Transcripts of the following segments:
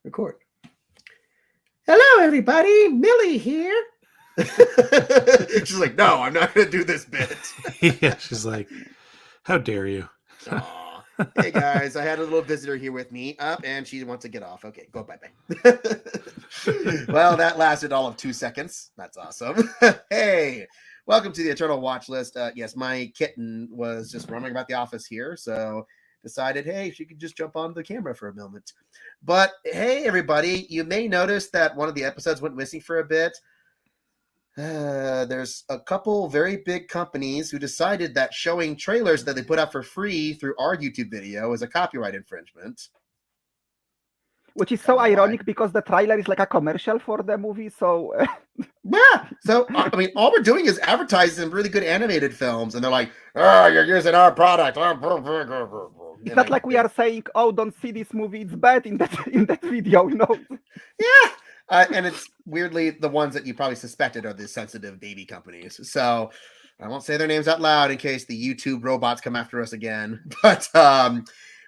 Record. Hello, everybody. Millie here. She's like, no, I'm not going to do this bit. Yeah, she's like, how dare you? Aw. Hey, guys, I had a little visitor here with me. Up, and she wants to get off. Okay, go bye-bye. Well, that lasted all of 2 seconds. That's awesome. Hey, welcome to the Eternal Watch List. Yes, my kitten was just roaming about the office here, so decided, hey, she could just jump on the camera for a moment. But hey, everybody, you may notice that one of the episodes went missing for a bit. There's a couple very big companies who decided that showing trailers that they put out for free through our YouTube video is a copyright infringement. Which is Don't so know why. ironic because the trailer is like a commercial for the movie. So Yeah. So, I mean, all we're doing is advertising some really good animated films, and they're like, oh, you're using our product. it's not like we are saying, "Oh, don't see this movie; it's bad" in that video, you know. Yeah. And it's weirdly the ones that you probably suspected are the sensitive baby companies. So I won't say their names out loud in case the YouTube robots come after us again. But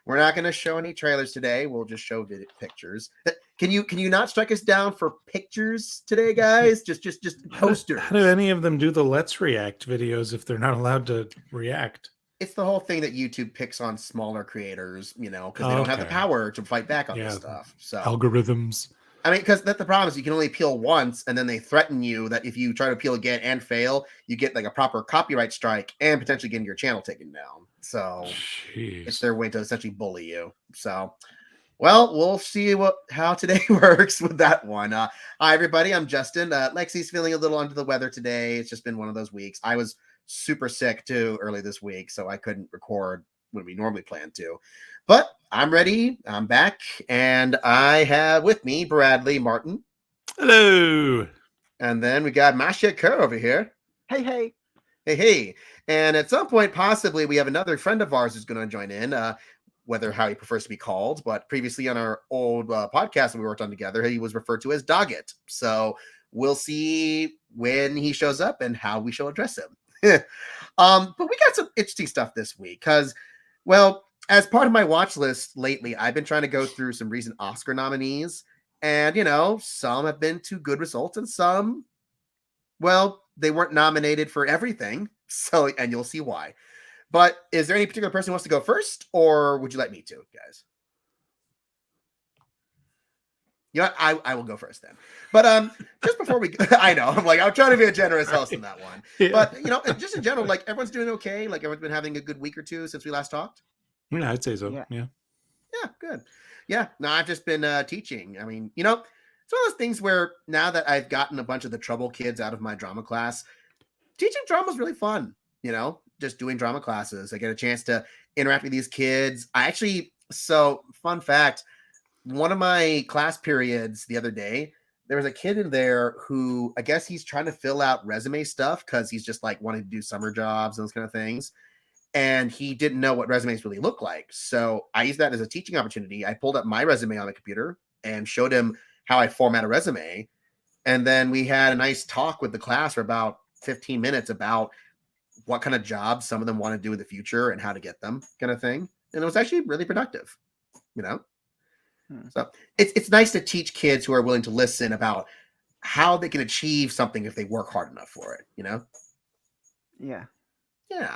we're not going to show any trailers today. We'll just show pictures. Can you not strike us down for pictures today, guys? Just posters. How do any of them do the Let's React videos if they're not allowed to react? It's the whole thing that YouTube picks on smaller creators, you know, because they don't have the power to fight back on this stuff. So algorithms. I mean, because that's the problem is you can only appeal once, and then they threaten you that if you try to appeal again and fail, you get like a proper copyright strike and potentially getting your channel taken down. So it's their way to essentially bully you. So, well, we'll see how today works with that one. Hi, everybody. I'm Justin. Lexi's feeling a little under the weather today. It's just been one of those weeks. I was super sick too early this week, so I couldn't record when we normally plan to. But I'm ready. I'm back. And I have with me Bradley Martin. Hello. And then we got Maciek over here. Hey. Hey. And at some point, possibly, we have another friend of ours who's going to join in, whether how he prefers to be called. But previously on our old podcast that we worked on together, he was referred to as Doggett. So we'll see when he shows up and how we shall address him. But we got some interesting stuff this week because, well, as part of my watch list lately, I've been trying to go through some recent Oscar nominees, and, you know, some have been to good results and some, well, they weren't nominated for everything. So, and you'll see why. But is there any particular person who wants to go first, or would you like me to, guys? You know what? I will go first then. But just before we, I know, I'm trying to be a generous host in that one. Yeah. But, you know, just in general, like everyone's doing okay. Like everyone's been having a good week or two since we last talked. Yeah, I'd say so. Yeah, good. Yeah, no, I've just been teaching. I mean, you know, it's one of those things where now that I've gotten a bunch of the trouble kids out of my drama class, teaching drama is really fun. You know, just doing drama classes. I get a chance to interact with these kids. So fun fact, one of my class periods the other day, there was a kid in there who I guess he's trying to fill out resume stuff because he's just like wanting to do summer jobs and those kind of things. And he didn't know what resumes really look like. So I used that as a teaching opportunity. I pulled up my resume on the computer and showed him how I format a resume. And then we had a nice talk with the class for about 15 minutes about what kind of jobs some of them want to do in the future and how to get them, kind of thing. And it was actually really productive, you know? So it's nice to teach kids who are willing to listen about how they can achieve something if they work hard enough for it, you know? Yeah,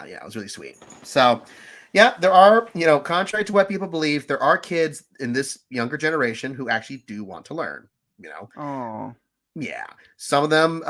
it was really sweet. So, yeah, there are, you know, contrary to what people believe, there are kids in this younger generation who actually do want to learn, you know. Oh. Yeah. Some of them,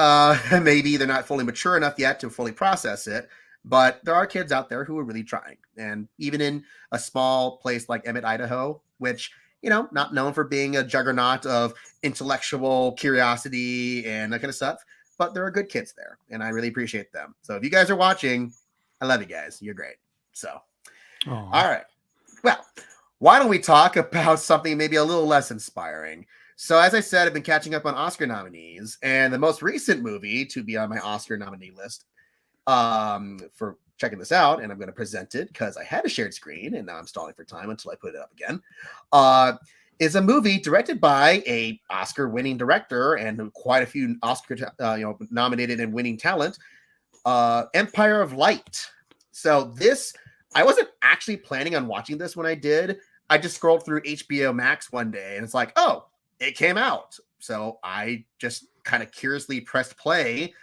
maybe they're not fully mature enough yet to fully process it, but there are kids out there who are really trying. And even in a small place like Emmett, Idaho, which, you know, not known for being a juggernaut of intellectual curiosity and that kind of stuff, but there are good kids there, and I really appreciate them. So if you guys are watching, I love you guys. You're great. So, All right. Well, why don't we talk about something maybe a little less inspiring? So as I said, I've been catching up on Oscar nominees, and the most recent movie to be on my Oscar nominee list for checking this out, and I'm going to present it because I had a shared screen, and now I'm stalling for time until I put it up again, is a movie directed by a Oscar-winning director and quite a few Oscar nominated and winning talent, Empire of Light. So this, I wasn't actually planning on watching this when I did. I just scrolled through HBO Max one day, and it's like, oh, it came out. So I just kind of curiously pressed play.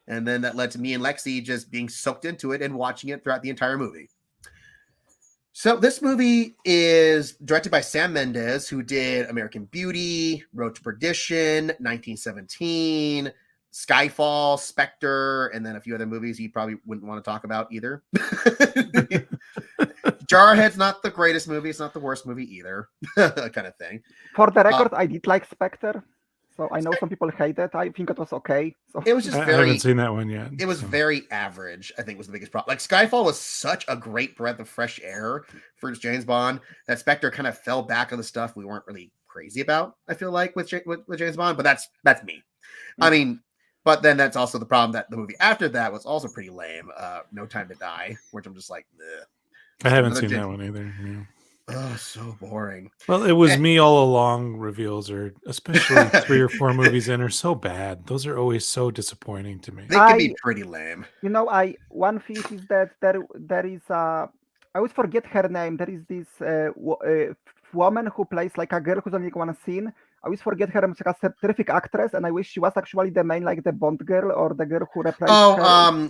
And then that led to me and Lexi just being soaked into it and watching it throughout the entire movie. So this movie is directed by Sam Mendes, who did American Beauty, Road to Perdition, 1917, Skyfall, Spectre, and then a few other movies you probably wouldn't want to talk about either. Jarhead's not the greatest movie. It's not the worst movie either, kind of thing. For the record, I did like Spectre. So I know some people hate it. I think it was okay. So it was just I very. haven't seen that one yet. It was very average. I think was the biggest problem. Like Skyfall was such a great breath of fresh air for James Bond that Spectre kind of fell back on the stuff we weren't really crazy about. I feel like with James Bond, but that's me. I mean, but then that's also the problem that the movie after that was also pretty lame. No Time to Die, which I'm just like, ugh. I haven't seen that one either. Yeah. Oh, so boring. Well, it was me all along. Reveals are, especially 3 or 4 movies in, are so bad. Those are always so disappointing to me. They can be pretty lame. One thing is that there is I always forget her name. There is this woman who plays like a girl who's only one scene. I always forget her name. She's like a terrific actress, and I wish she was actually the main, like the Bond girl or the girl who replaced her.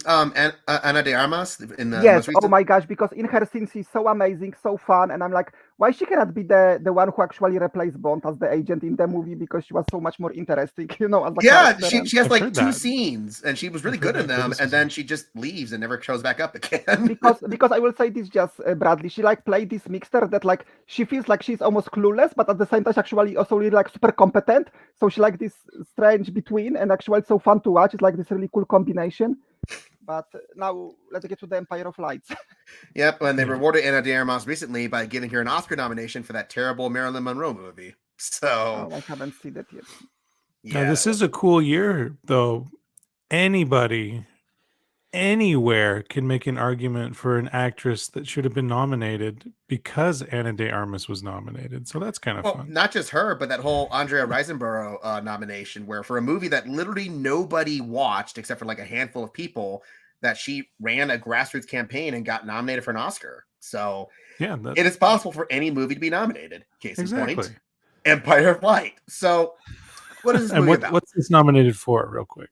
Ana de Armas in the yes. Oh my gosh, because in her scenes she's so amazing, so fun, and I'm like, why she cannot be the one who actually replaced Bond as the agent in the movie, because she was so much more interesting, as a she has like 2 scenes, and she was really good in them, and then she just leaves and never shows back up again. because I will say this, just Bradley, she like played this mixture that like she feels like she's almost clueless, but at the same time actually also really like super competent. So she like this strange between, and actually it's so fun to watch. It's like this really cool combination. But now let's get to the Empire of Lights. Yep, and they rewarded Ana de Armas recently by giving her an Oscar nomination for that terrible Marilyn Monroe movie. So I haven't seen it yet. Yeah, now, this is a cool year, though. Anybody, anywhere can make an argument for an actress that should have been nominated because Ana de Armas was nominated. So that's kind of fun. Not just her, but that whole Andrea Riseborough nomination, where for a movie that literally nobody watched except for like a handful of people, that she ran a grassroots campaign and got nominated for an Oscar. So yeah, it is possible for any movie to be nominated. Case in point, Empire of Light. So what is this movie about? What's this nominated for, real quick?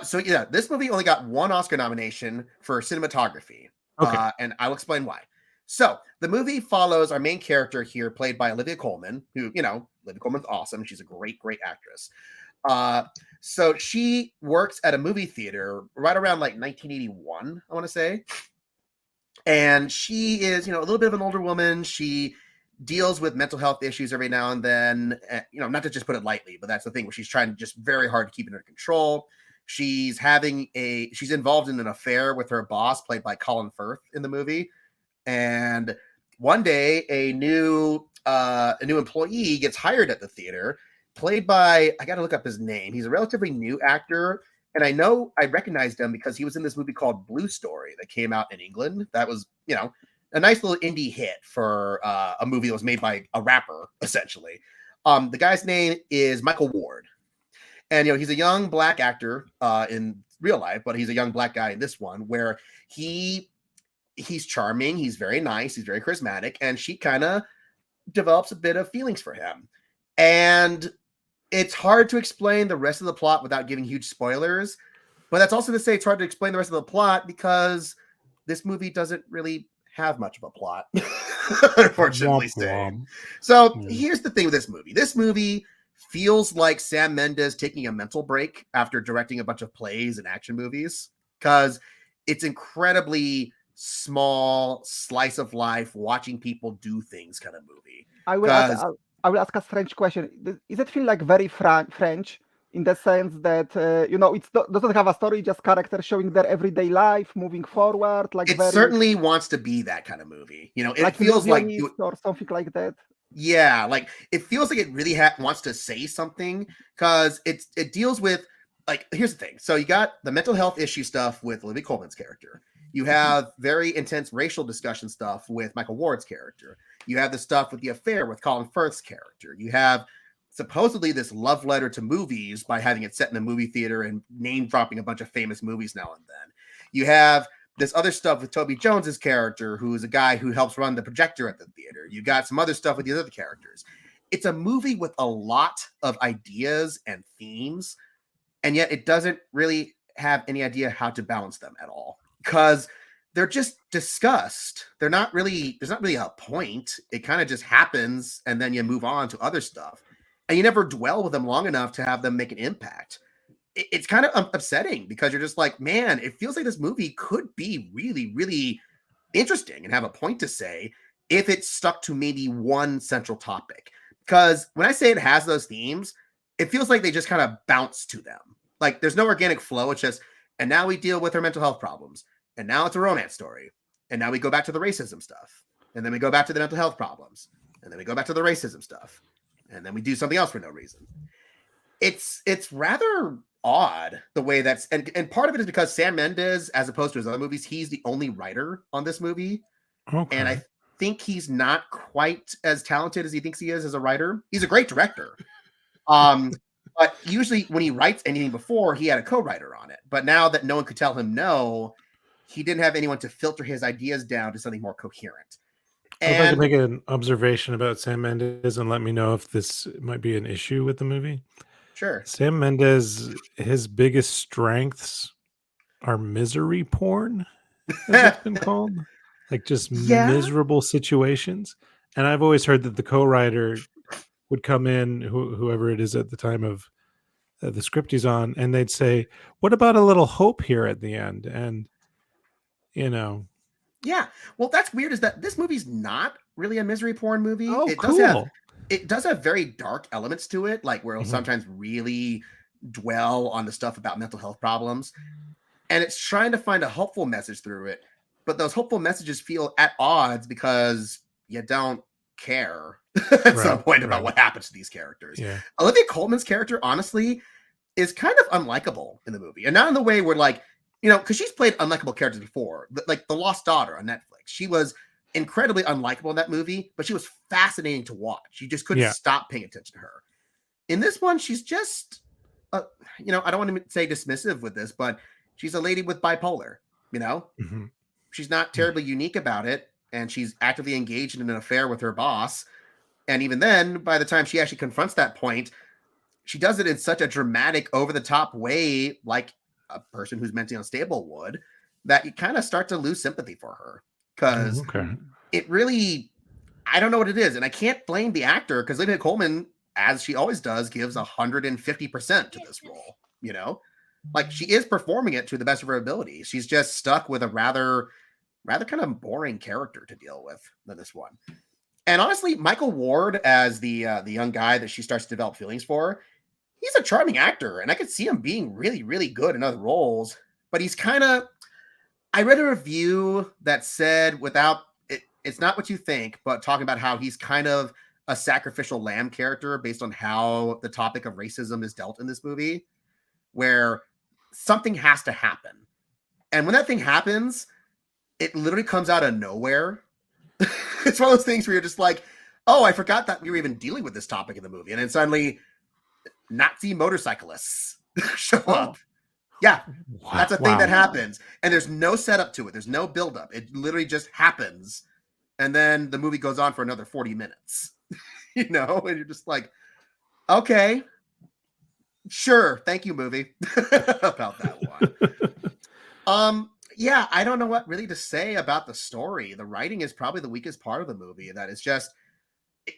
So yeah, this movie only got 1 Oscar nomination for cinematography. Okay. And I'll explain why. So the movie follows our main character here, played by Olivia Colman, who, Olivia Colman's awesome. She's a great, great actress. So she works at a movie theater right around like 1981, I want to say. And she is, a little bit of an older woman. She deals with mental health issues every now and then, not to just put it lightly, but that's the thing where she's trying just very hard to keep it under control. She's involved in an affair with her boss, played by Colin Firth in the movie. And one day a new employee gets hired at the theater, played by, I got to look up his name. He's a relatively new actor. And I know I recognized him because he was in this movie called Blue Story that came out in England. That was, a nice little indie hit for a movie that was made by a rapper, essentially. The guy's name is Michael Ward. And, he's a young black actor in real life, but he's a young black guy in this one where he's charming. He's very nice. He's very charismatic. And she kind of develops a bit of feelings for him. And it's hard to explain the rest of the plot without giving huge spoilers. But that's also to say it's hard to explain the rest of the plot because this movie doesn't really have much of a plot, unfortunately. So here's the thing with this movie. This movie feels like Sam Mendes taking a mental break after directing a bunch of plays and action movies, because it's incredibly small, slice of life, watching people do things kind of movie. I will ask a strange question. Does it feel like very French in the sense that, it doesn't have a story, just characters showing their everyday life, moving forward? Like it certainly wants to be that kind of movie. It like feels like or something like that. Yeah, like it feels like it really wants to say something, because it deals with, like, here's the thing. So you got the mental health issue stuff with Olivia Colman's character. You have very intense racial discussion stuff with Michael Ward's character. You have the stuff with the affair with Colin Firth's character. You have supposedly this love letter to movies by having it set in a movie theater and name dropping a bunch of famous movies now and then. You have this other stuff with Toby Jones's character, who is a guy who helps run the projector at the theater. You got some other stuff with the other characters. it's a movie with a lot of ideas and themes, and yet it doesn't really have any idea how to balance them at all, because they're just discussed. There's not really a point. It kind of just happens, and then you move on to other stuff, and you never dwell with them long enough to have them make an impact. It's kind of upsetting, because you're just like, man, it feels like this movie could be really, really interesting and have a point to say if it stuck to maybe one central topic. Because when I say it has those themes, it feels like they just kind of bounce to them. Like there's no organic flow. It's just, and now we deal with her mental health problems, and now it's a romance story, and now we go back to the racism stuff, and then we go back to the mental health problems, and then we go back to the racism stuff, and then we do something else for no reason. It's rather odd the way that's, and part of it is because Sam Mendes, as opposed to his other movies, he's the only writer on this movie. Okay. And I think he's not quite as talented as he thinks he is as a writer. He's a great director. But usually when he writes anything before, he had a co-writer on it. But now that no one could tell him no, he didn't have anyone to filter his ideas down to something more coherent. If I could make an observation about Sam Mendes and let me know if this might be an issue with the movie. Sure. Sam Mendes, his biggest strengths are misery porn, as it's been called. Like just miserable situations. And I've always heard that the co-writer would come in, whoever it is at the time of the script he's on, and they'd say, what about a little hope here at the end? And, you know. Yeah. Well, that's weird, is that this movie's not really a misery porn movie. Oh, It does have very dark elements to it, like where it'll sometimes really dwell on the stuff about mental health problems. And it's trying to find a hopeful message through it. But those hopeful messages feel at odds because you don't care at some point about what happens to these characters. Yeah. Olivia Colman's character, honestly, is kind of unlikable in the movie. And not in the way where, like, you know, because she's played unlikable characters before, like The Lost Daughter on Netflix. She was incredibly unlikable in that movie, but she was fascinating to watch. You just couldn't stop paying attention to her. In this one, she's just, you know, I don't want to say dismissive with this, but she's a lady with bipolar, you know? She's not terribly unique about it, and she's actively engaged in an affair with her boss. And even then, by the time she actually confronts that point, she does it in such a dramatic, over-the-top way, like a person who's mentally unstable would, that you kind of start to lose sympathy for her. Because it really, I don't know what it is. And I can't blame the actor, because Olivia Colman, as she always does, gives 150% to this role, you know? Like, she is performing it to the best of her ability. She's just stuck with a rather kind of boring character to deal with than this one. And honestly, Michael Ward as the young guy that she starts to develop feelings for, he's a charming actor, and I could see him being really, really good in other roles. But he's kind of, I read a review that said, without it, it's not what you think, but talking about how he's kind of a sacrificial lamb character based on how the topic of racism is dealt in this movie, where something has to happen. And when that thing happens, it literally comes out of nowhere. It's one of those things where you're just like, oh, I forgot that we were even dealing with this topic in the movie. And then suddenly Nazi motorcyclists show up. Yeah, that's a thing that happens. And there's no setup to it. There's no buildup. It literally just happens. And then the movie goes on for another 40 minutes. You know, and you're just like, okay, sure. Thank you, movie. About that one. Yeah, I don't know what really to say about the story. The writing is probably the weakest part of the movie. That is just,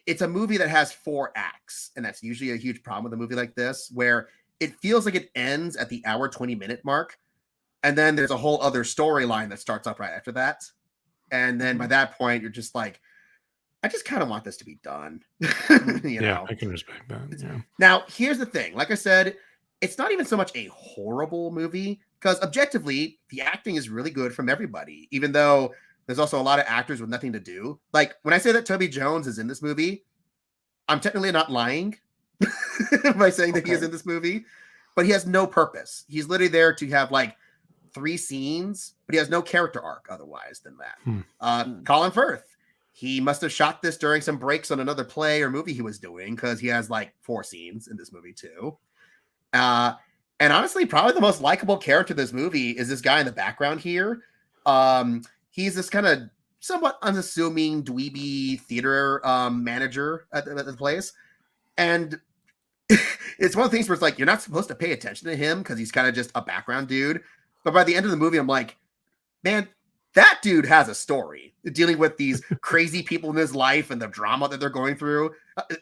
it's a movie that has 4 acts. And that's usually a huge problem with a movie like this, where it feels like it ends at the hour 20-minute mark. And then there's a whole other storyline that starts up right after that. And then by that point, you're just like, I just kind of want this to be done. You know? I can respect that. Yeah. Now, here's the thing. Like I said, it's not even so much a horrible movie, because objectively, the acting is really good from everybody, even though there's also a lot of actors with nothing to do. Like, when I say that Toby Jones is in this movie, I'm technically not lying by saying that he is in this movie, but he has no purpose. He's literally there to have like 3 scenes, but he has no character arc otherwise than that. Colin Firth, he must have shot this during some breaks on another play or movie he was doing, because he has like 4 scenes in this movie too. And honestly, probably the most likable character in this movie is this guy in the background here. He's this kind of somewhat unassuming dweeby theater manager at the place. And it's one of the things where it's like, you're not supposed to pay attention to him because he's kind of just a background dude. But by the end of the movie, I'm like, man, that dude has a story dealing with these crazy people in his life and the drama that they're going through.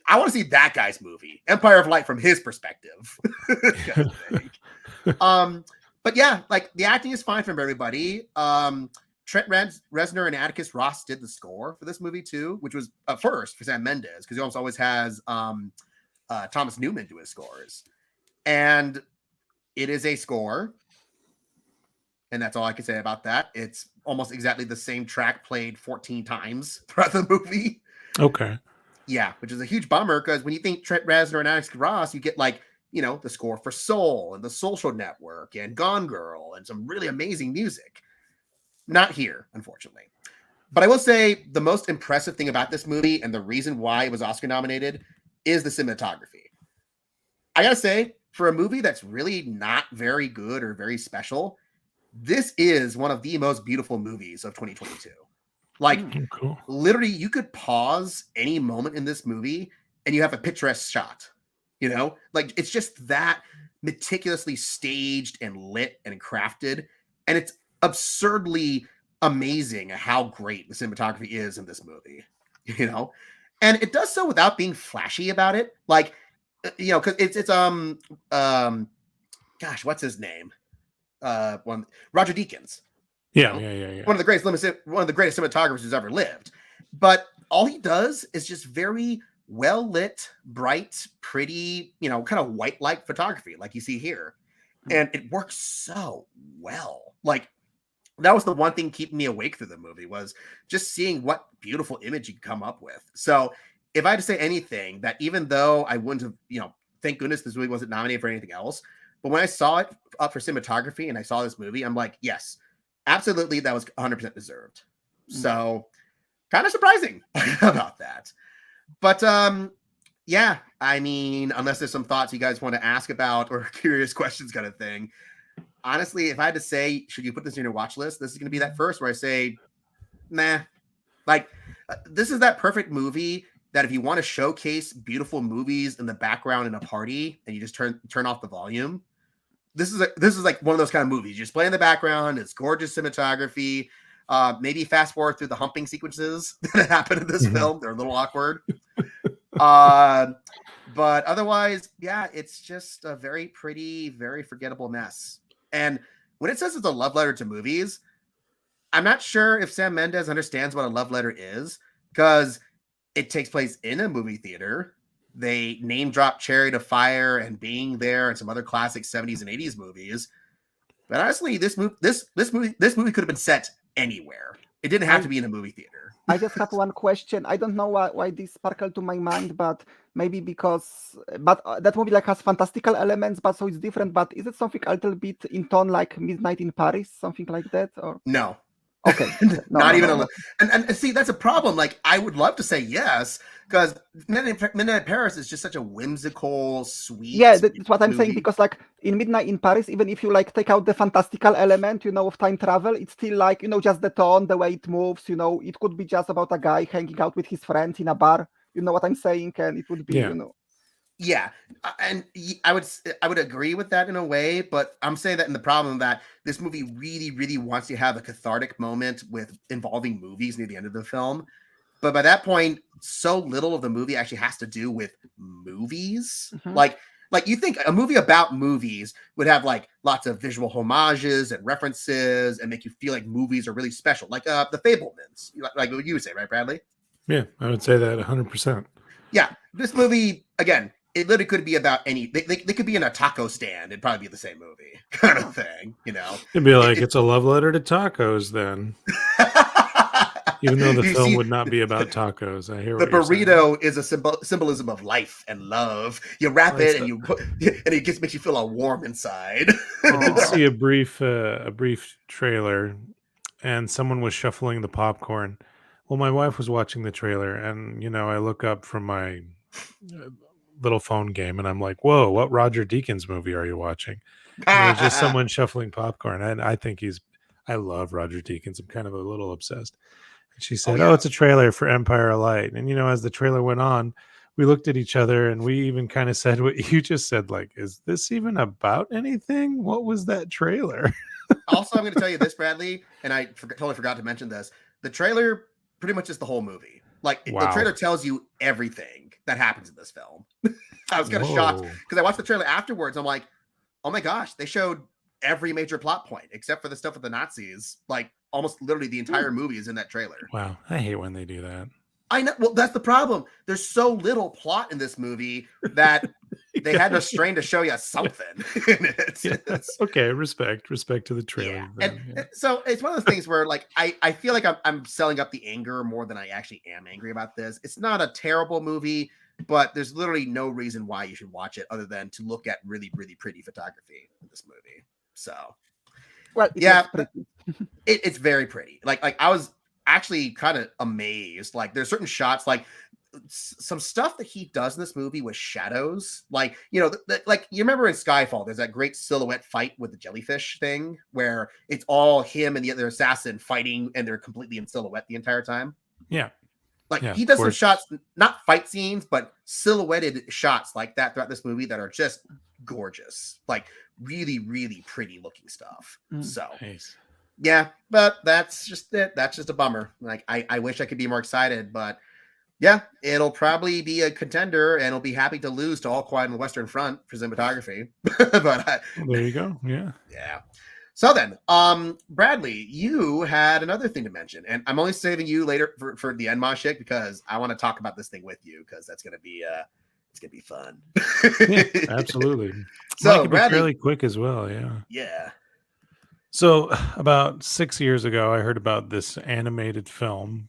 I want to see that guy's movie, Empire of Light, from his perspective. Kind of but yeah, like the acting is fine from everybody. Trent Reznor and Atticus Ross did the score for this movie too, which was a first for Sam Mendes because he always has Thomas Newman do his scores. And it is a score. And that's all I can say about that. It's almost exactly the same track played 14 times throughout the movie. Okay. Yeah, which is a huge bummer because when you think Trent Reznor and Atticus Ross, you get like, you know, the score for Soul and The Social Network and Gone Girl and some really amazing music. Not here, unfortunately. But I will say the most impressive thing about this movie and the reason why it was Oscar nominated is the cinematography. I gotta say, for a movie that's really not very good or very special, this is one of the most beautiful movies of 2022. Like, cool. Literally, you could pause any moment in this movie and you have a picturesque shot. You know, like it's just that meticulously staged and lit and crafted. And it's absurdly amazing how great the cinematography is in this movie, you know, and it does so without being flashy about it. Like, you know, because it's gosh, what's his name? Roger Deakins. Yeah, you know? yeah. One of the greatest cinematographers who's ever lived. But all he does is just very well lit, bright, pretty, you know, kind of white light photography, like you see here, and it works so well. Like, that was the one thing keeping me awake through the movie, was just seeing what beautiful image you could come up with. So if I had to say anything, that even though I wouldn't have, you know, thank goodness this movie wasn't nominated for anything else, but when I saw it up for cinematography and I saw this movie, I'm like, yes, absolutely, that was 100% deserved. So kind of surprising about that. But yeah, I mean, unless there's some thoughts you guys want to ask about or curious questions kind of thing, honestly, if I had to say, should you put this in your watch list, this is going to be that first where I say, nah. Like, this is that perfect movie that if you want to showcase beautiful movies in the background in a party and you just turn off the volume, this is like one of those kind of movies. You just play in the background. It's gorgeous cinematography. Maybe fast forward through the humping sequences that happen in this film. They're a little awkward. But otherwise, yeah, it's just a very pretty, very forgettable mess. And when it says it's a love letter to movies, I'm not sure if Sam Mendes understands what a love letter is, because it takes place in a movie theater. They name drop Chariot of Fire and Being There and some other classic 70s and 80s movies. But honestly, this movie could have been set anywhere. It didn't have to be in a movie theater. I just have one question. I don't know why this sparkled to my mind, but maybe because that movie like has fantastical elements, but so it's different. But is it something a little bit in tone like Midnight in Paris, something like that? Or no. Okay. Not even a little. And see, that's a problem. Like, I would love to say yes, because Midnight in Paris is just such a whimsical, sweet. Yeah, that's what I'm movie. saying, because like in Midnight in Paris, even if you like take out the fantastical element, you know, of time travel, it's still like, you know, just the tone, the way it moves, you know, it could be just about a guy hanging out with his friends in a bar. You know what I'm saying? And it would be, you know. Yeah, and I would agree with that in a way, but I'm saying that in the problem that this movie really, really wants to have a cathartic moment with involving movies near the end of the film. But by that point, so little of the movie actually has to do with movies. Like you think a movie about movies would have like lots of visual homages and references and make you feel like movies are really special, like the Fablemans, like what you would say, right, Bradley? Yeah, I would say that 100%. Yeah, this movie, again, it literally could be about any. They could be in a taco stand. It'd probably be the same movie, kind of thing, you know. It'd be like it's a love letter to tacos, then. Even though the film would not be about tacos, I hear the what you're burrito is a symbolism of life and love. You wrap it and it just makes you feel all warm inside. I did see a brief trailer, and someone was shuffling the popcorn. Well, my wife was watching the trailer, and you know, I look up from my little phone game, and I'm like, "Whoa, what Roger Deakins movie are you watching?" And it was just someone shuffling popcorn. And I think I love Roger Deakins. I'm kind of a little obsessed. She said, yeah. "Oh, it's a trailer for Empire of Light." And as the trailer went on, we looked at each other and we even kind of said what you just said, like, is this even about anything? What was that trailer? Also, I'm going to tell you this, Bradley, and I totally forgot to mention this. The trailer pretty much is the whole movie. Like the Wow. trailer tells you everything that happens in this film. I was kind of shocked Whoa. because I watched the trailer afterwards. I'm like, oh my gosh, they showed every major plot point except for the stuff with the Nazis. Like almost literally the entire movie is in that trailer. Wow. I hate when they do that. I know. Well, that's the problem. There's so little plot in this movie that they had to strain to show you something in it. Yeah. Okay, respect to the trailer. Yeah. then, And so it's one of those things where like I feel like I'm selling up the anger more than I actually am angry about this. It's not a terrible movie, but there's literally no reason why you should watch it other than to look at really, really pretty photography in this movie. So Well, yeah, pretty. it's very pretty. Like I was actually kind of amazed. Like there's certain shots, like some stuff that he does in this movie with shadows. Like, like you remember in Skyfall, there's that great silhouette fight with the jellyfish thing where it's all him and the other assassin fighting and they're completely in silhouette the entire time. Yeah. Like Yeah, he does of some course. shots, not fight scenes, but silhouetted shots like that throughout this movie that are just gorgeous. Like really, really pretty looking stuff. So Nice. yeah, but that's just it. That's just a bummer. Like I wish I could be more excited, but yeah, it'll probably be a contender, and it'll be happy to lose to All Quiet on the Western Front for cinematography. But Well, there you go. Yeah. yeah. So then, Bradley, you had another thing to mention, and I'm only saving you later for the end, Maciek, because I want to talk about this thing with you because that's gonna be it's gonna be fun. Yeah, absolutely. So Mine could be Bradley, fairly quick as well. Yeah. yeah. So about 6 years ago, I heard about this animated film,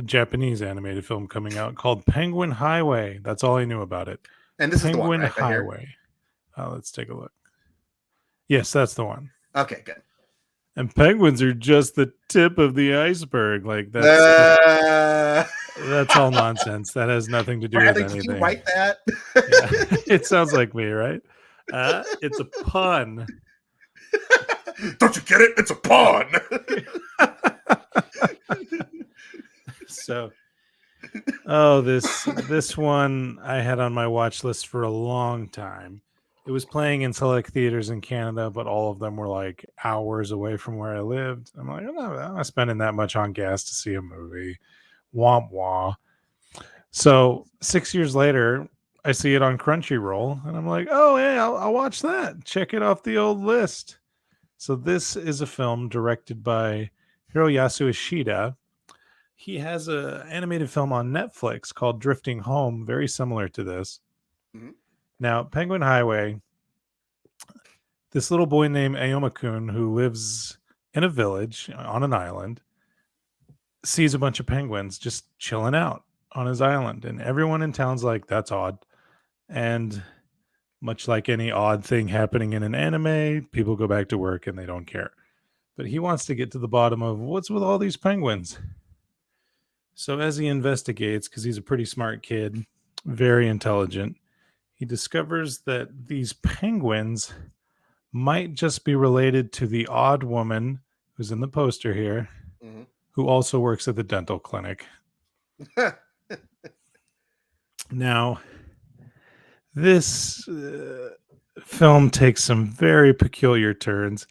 Japanese animated film coming out called Penguin Highway. That's all I knew about it. And this is the one, Penguin right? Right here? Highway. Let's take a look. Yes, that's the one. Okay, good. And penguins are just the tip of the iceberg. Like that's all nonsense. That has nothing to do Bradley, with did anything. you write that? Yeah. It sounds like me, right? It's a pun. Don't you get it? It's a pun. So, this one I had on my watch list for a long time. It was playing in select theaters in Canada, but all of them were like hours away from where I lived. I'm like, I'm not spending that much on gas to see a movie. Womp wah. So 6 years later, I see it on Crunchyroll, and I'm like, oh, hey, I'll watch that. Check it off the old list. So this is a film directed by Hiroyasu Ishida. He has an animated film on Netflix called Drifting Home, very similar to this. Mhm. Now, Penguin Highway, this little boy named Aomakun who lives in a village on an island sees a bunch of penguins just chilling out on his island. And everyone in town's like, that's odd. And much like any odd thing happening in an anime, people go back to work and they don't care. But he wants to get to the bottom of what's with all these penguins. So as he investigates, because he's a pretty smart kid, very intelligent, he discovers that these penguins might just be related to the odd woman who's in the poster here, Mhm. who also works at the dental clinic. Now, this film takes some very peculiar turns.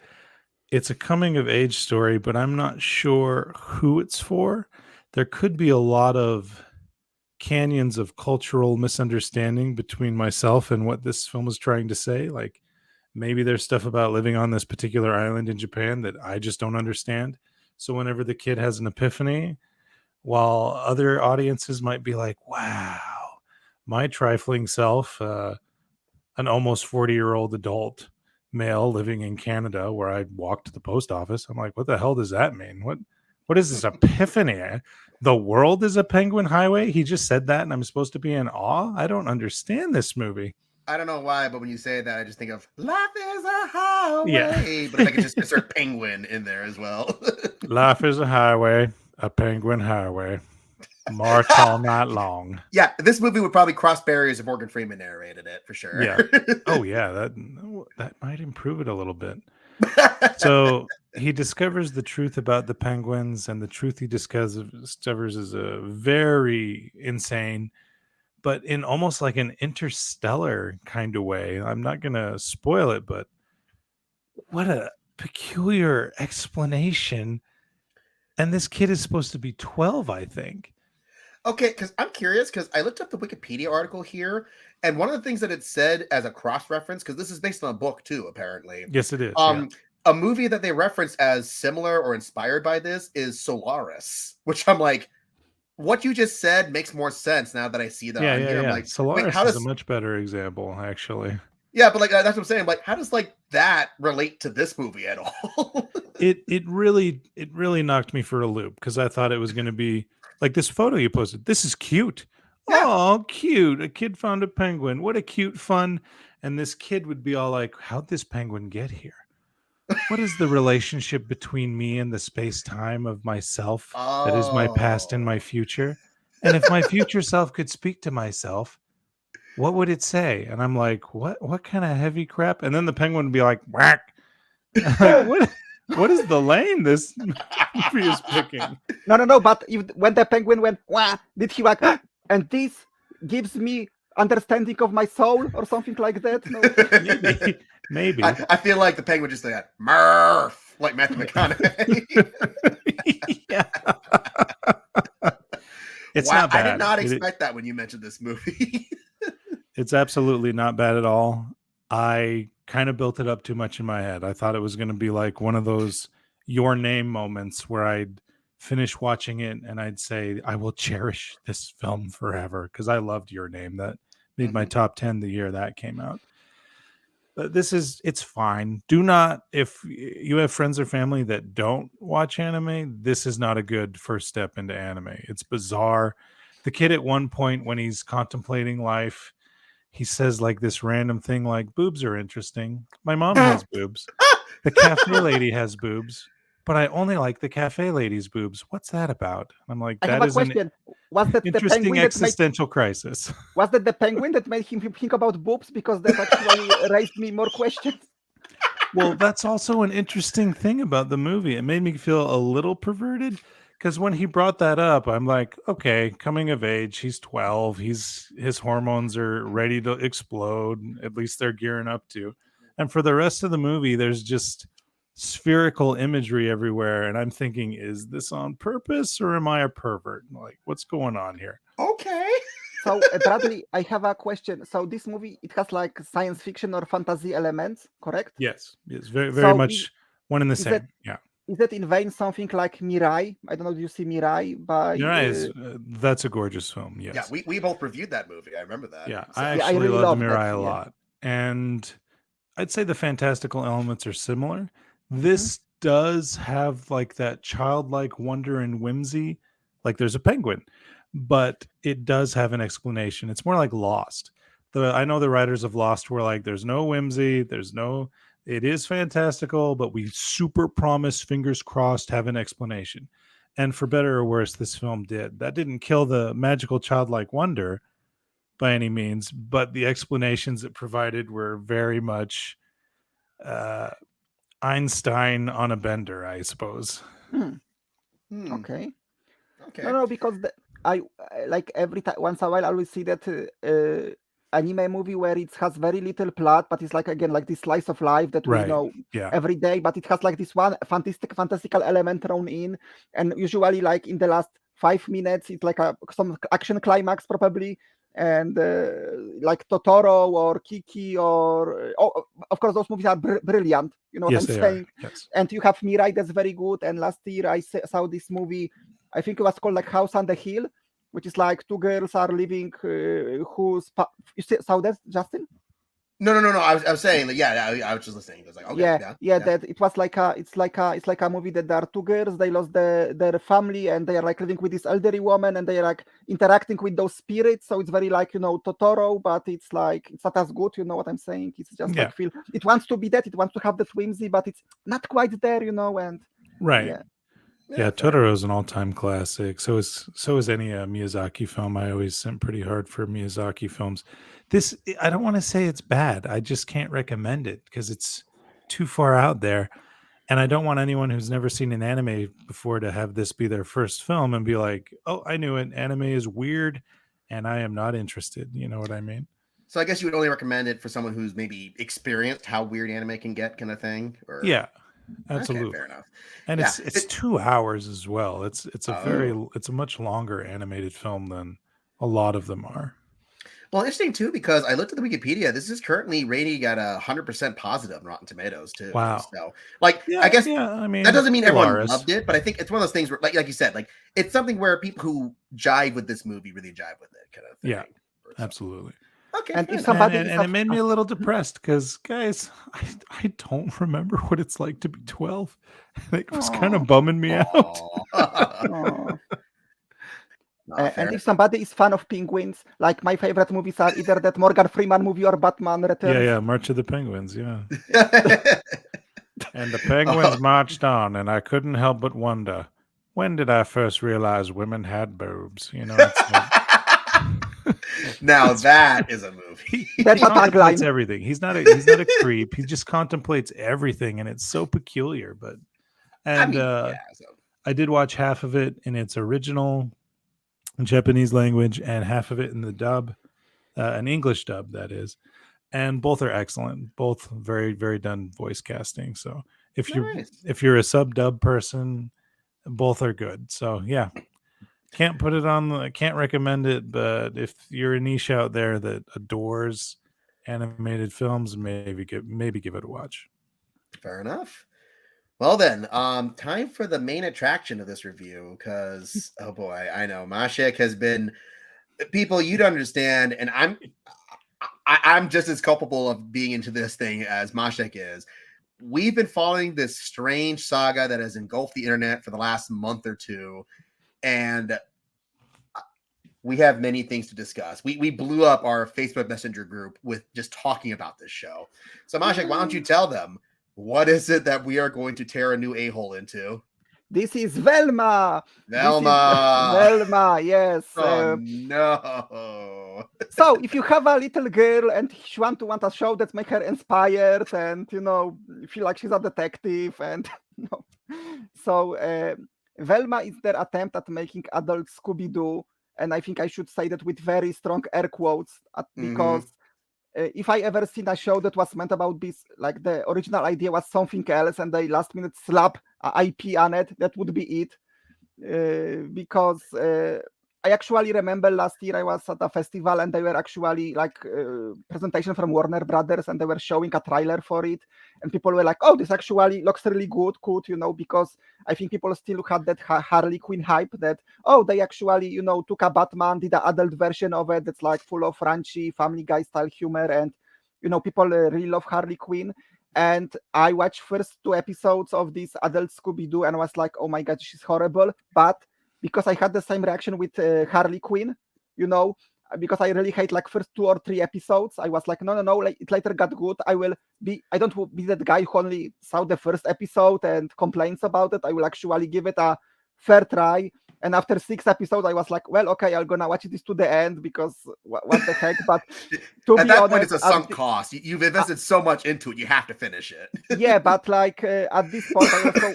It's a coming of age story, but I'm not sure who it's for. There could be a lot of canyons of cultural misunderstanding between myself and what this film is trying to say. Like maybe there's stuff about living on this particular island in Japan that I just don't understand. So whenever the kid has an epiphany, while other audiences might be like, wow, my trifling self, an almost 40-year-old adult male living in Canada where I walk to the post office. I'm like, what the hell does that mean? What is this epiphany? The world is a penguin highway? He just said that and I'm supposed to be in awe? I don't understand this movie. I don't know why, but when you say that, I just think of life is a highway. Yeah. But if I could just insert penguin in there as well. Life is a highway, a penguin highway. March all night long. Yeah, this movie would probably cross barriers if Morgan Freeman narrated it for sure. Yeah. Oh yeah, that might improve it a little bit. So he discovers the truth about the penguins, and the truth he discovers is a very insane, but in almost like an interstellar kind of way. I'm not gonna spoil it, but what a peculiar explanation. And this kid is supposed to be 12, I think. Okay, because I'm curious because I looked up the Wikipedia article here, and one of the things that it said as a cross reference, because this is based on a book too, apparently. Yes, it is. Yeah. A movie that they reference as similar or inspired by this is Solaris, which I'm like, what you just said makes more sense now that I see that on here. I'm like, wait, Solaris how is a does? much better example, actually. Yeah, but like that's what I'm saying. Like, how does like that relate to this movie at all? It really knocked me for a loop because I thought it was going to be like this photo you posted. This is cute. Yeah. Oh, cute. A kid found a penguin. What a cute fun. And this kid would be all like, how'd this penguin get here? What is the relationship between me and the space-time of myself that is my past and my Oh. future? And if my future self could speak to myself, what would it say? And I'm like, what kind of heavy crap? And then the penguin would be like, whack. Like, what is the lane this movie is picking? No. But when the penguin went, wah, did he like, and this gives me understanding of my soul or something like that? No. Maybe. I feel like the penguin just said Murph, like Matthew McConaughey. Yeah. It's Wow, not bad. I did not expect that when you mentioned this movie. It's absolutely not bad at all. I kind of built it up too much in my head. I thought it was going to be like one of those Your Name moments where I'd finish watching it and I'd say, I will cherish this film forever because I loved Your Name. That made my top 10 the year that came out. But it's fine. Do not, if you have friends or family that don't watch anime, this is not a good first step into anime. It's bizarre. The kid at one point when he's contemplating life, he says like this random thing like boobs are interesting. My mom has boobs. The cafe lady has boobs, but I only like the cafe lady's boobs. What's that about? I'm like, I have that a is an question. Was that the interesting penguin that made existential crisis. was that the penguin that made him think about boobs? Because that actually raised me more questions. Well, that's also an interesting thing about the movie. It made me feel a little perverted because when he brought that up, I'm like, okay, coming of age, he's 12, his hormones are ready to explode, at least they're gearing up to. And for the rest of the movie, there's just spherical imagery everywhere, and I'm thinking, is this on purpose or am I a pervert? Like, what's going on here? Okay. So Bradley, I have a question. So this movie, it has like science fiction or fantasy elements, correct? Yes, it's very So much one and the is that same. Yeah. is that in vain something like Mirai? I don't know. Do you see Mirai by? That's a gorgeous film. Yes. Yeah, we both reviewed that movie. I remember that. Yeah, So, I Yeah, I actually really love love the that. Mirai a Yeah. lot. And I'd say the fantastical elements are similar. Mhm. This does have like that childlike wonder and whimsy. Like there's a penguin, but it does have an explanation. It's more like Lost. I know the writers of Lost were like, there's no whimsy, it is fantastical, but we super promise, fingers crossed, have an explanation. And for better or worse, this film did. That didn't kill the magical childlike wonder by any means, but the explanations it provided were very much uh, Einstein on a bender, I suppose. Okay. Okay. No, because I like every time once a while I always see that anime movie where it has very little plot, but it's like again like this slice of life that we Right. know Yeah. every day, but it has like this one fantastical element thrown in, and usually like in the last 5 minutes it's like some action climax probably, and like Totoro or Kiki or of course those movies are brilliant. You know what Yes, I'm they saying? are. Yes. And you have Mirai that's very good. And last year I saw this movie. I think it was called like House on the Hill, which is like two girls are living you saw that, Justin? No. I was saying that. Yeah, I was just listening. I was like, okay, Yeah. That it was like it's like a movie that there are two girls. They lost their family and they are like living with this elderly woman and they are like interacting with those spirits. So it's very like Totoro, but it's like it's not as good. You know what I'm saying? It's just like feel it wants to be that. It wants to have that whimsy, but it's not quite there. And right. Yeah, fair. Totoro is an all-time classic. So is any Miyazaki film. I always sent pretty hard for Miyazaki films. This I don't want to say it's bad. I just can't recommend it because it's too far out there. And I don't want anyone who's never seen an anime before to have this be their first film and be like, oh, I knew it. Anime is weird and I am not interested. You know what I mean? So I guess you would only recommend it for someone who's maybe experienced how weird anime can get, kind of thing. Or Yeah, absolutely. Okay, fair enough. And Yeah, it's 2 hours as well. It's Oh. a much longer animated film than a lot of them are. Well, interesting too, because I looked at the Wikipedia. This is currently rating at 100% positive on Rotten Tomatoes too. Wow. So, like, Yeah, I guess yeah. I mean, that doesn't mean everyone Polaris. loved it, but I think it's one of those things where, like you said, like it's something where people who jive with this movie really jive with it, kind of thing. Yeah, absolutely. Okay, And fair if enough. somebody And, is and it of- made me a little depressed because, guys, I don't remember what it's like to be 12. It was kind of Aw. bumming me out. Aw. Oh. Nah, fair And if somebody is fan of penguins, like my favorite movies are either that Morgan Freeman movie or Batman Returns. Yeah, March of the Penguins, yeah. enough. And the penguins marched on, and I couldn't help but wonder, when did I first realize women had boobs? You know, it's like, Now that is a movie. he That's a contemplates tagline. everything. He's not a creep. He just contemplates everything, and it's so peculiar. But I and mean, yeah. So. I did watch half of it in its original Japanese language and half of it in the dub, an English dub, that is. And both are excellent. Both very, very done voice casting. So if you're a sub dub person, both are good. So yeah, can't put it on. Can't recommend it. But if you're a niche out there that adores animated films, maybe give it a watch. Fair enough. Well then, time for the main attraction of this review, because oh boy, I know Maciek has been people you'd understand, and I'm just as culpable of being into this thing as Maciek is. We've been following this strange saga that has engulfed the internet for the last month or two, and we have many things to discuss. We blew up our Facebook Messenger group with just talking about this show. So Maciek, why don't you tell them what is it that we are going to tear a new a-hole into? This is Velma. Velma. Velma, yes. Oh no. So if you have a little girl and she want a show that make her inspired and feel like she's a detective and so Velma is their attempt at making adult Scooby-Doo, and I think I should say that with very strong air quotes because if I ever seen a show that was meant about this, like the original idea was something else and they last minute slap a IP on it, that would be it. Because I actually remember last year I was at a festival and they were actually like presentation from Warner Brothers and they were showing a trailer for it and people were like, oh, this actually looks really good, because I think people still had that Harley Quinn hype that, oh, they actually, took a Batman, did an adult version of it that's like full of raunchy Family Guy style humor and, people really love Harley Quinn. And I watched first 2 episodes of this adult Scooby-Doo and was like, oh my god, she's horrible. But because I had the same reaction with Harley Quinn, because I really hate like first 2 or 3 episodes, I was like, no, like, it later got good. I don't be that guy who only saw the first episode and complains about it. I will actually give it a fair try. And after 6 episodes, I was like, well, okay, I'm gonna watch this to the end because what the heck? But to at be that honest, point, it's a sunk cost. You've invested so much into it, you have to finish it. Yeah, but like at this point, I also,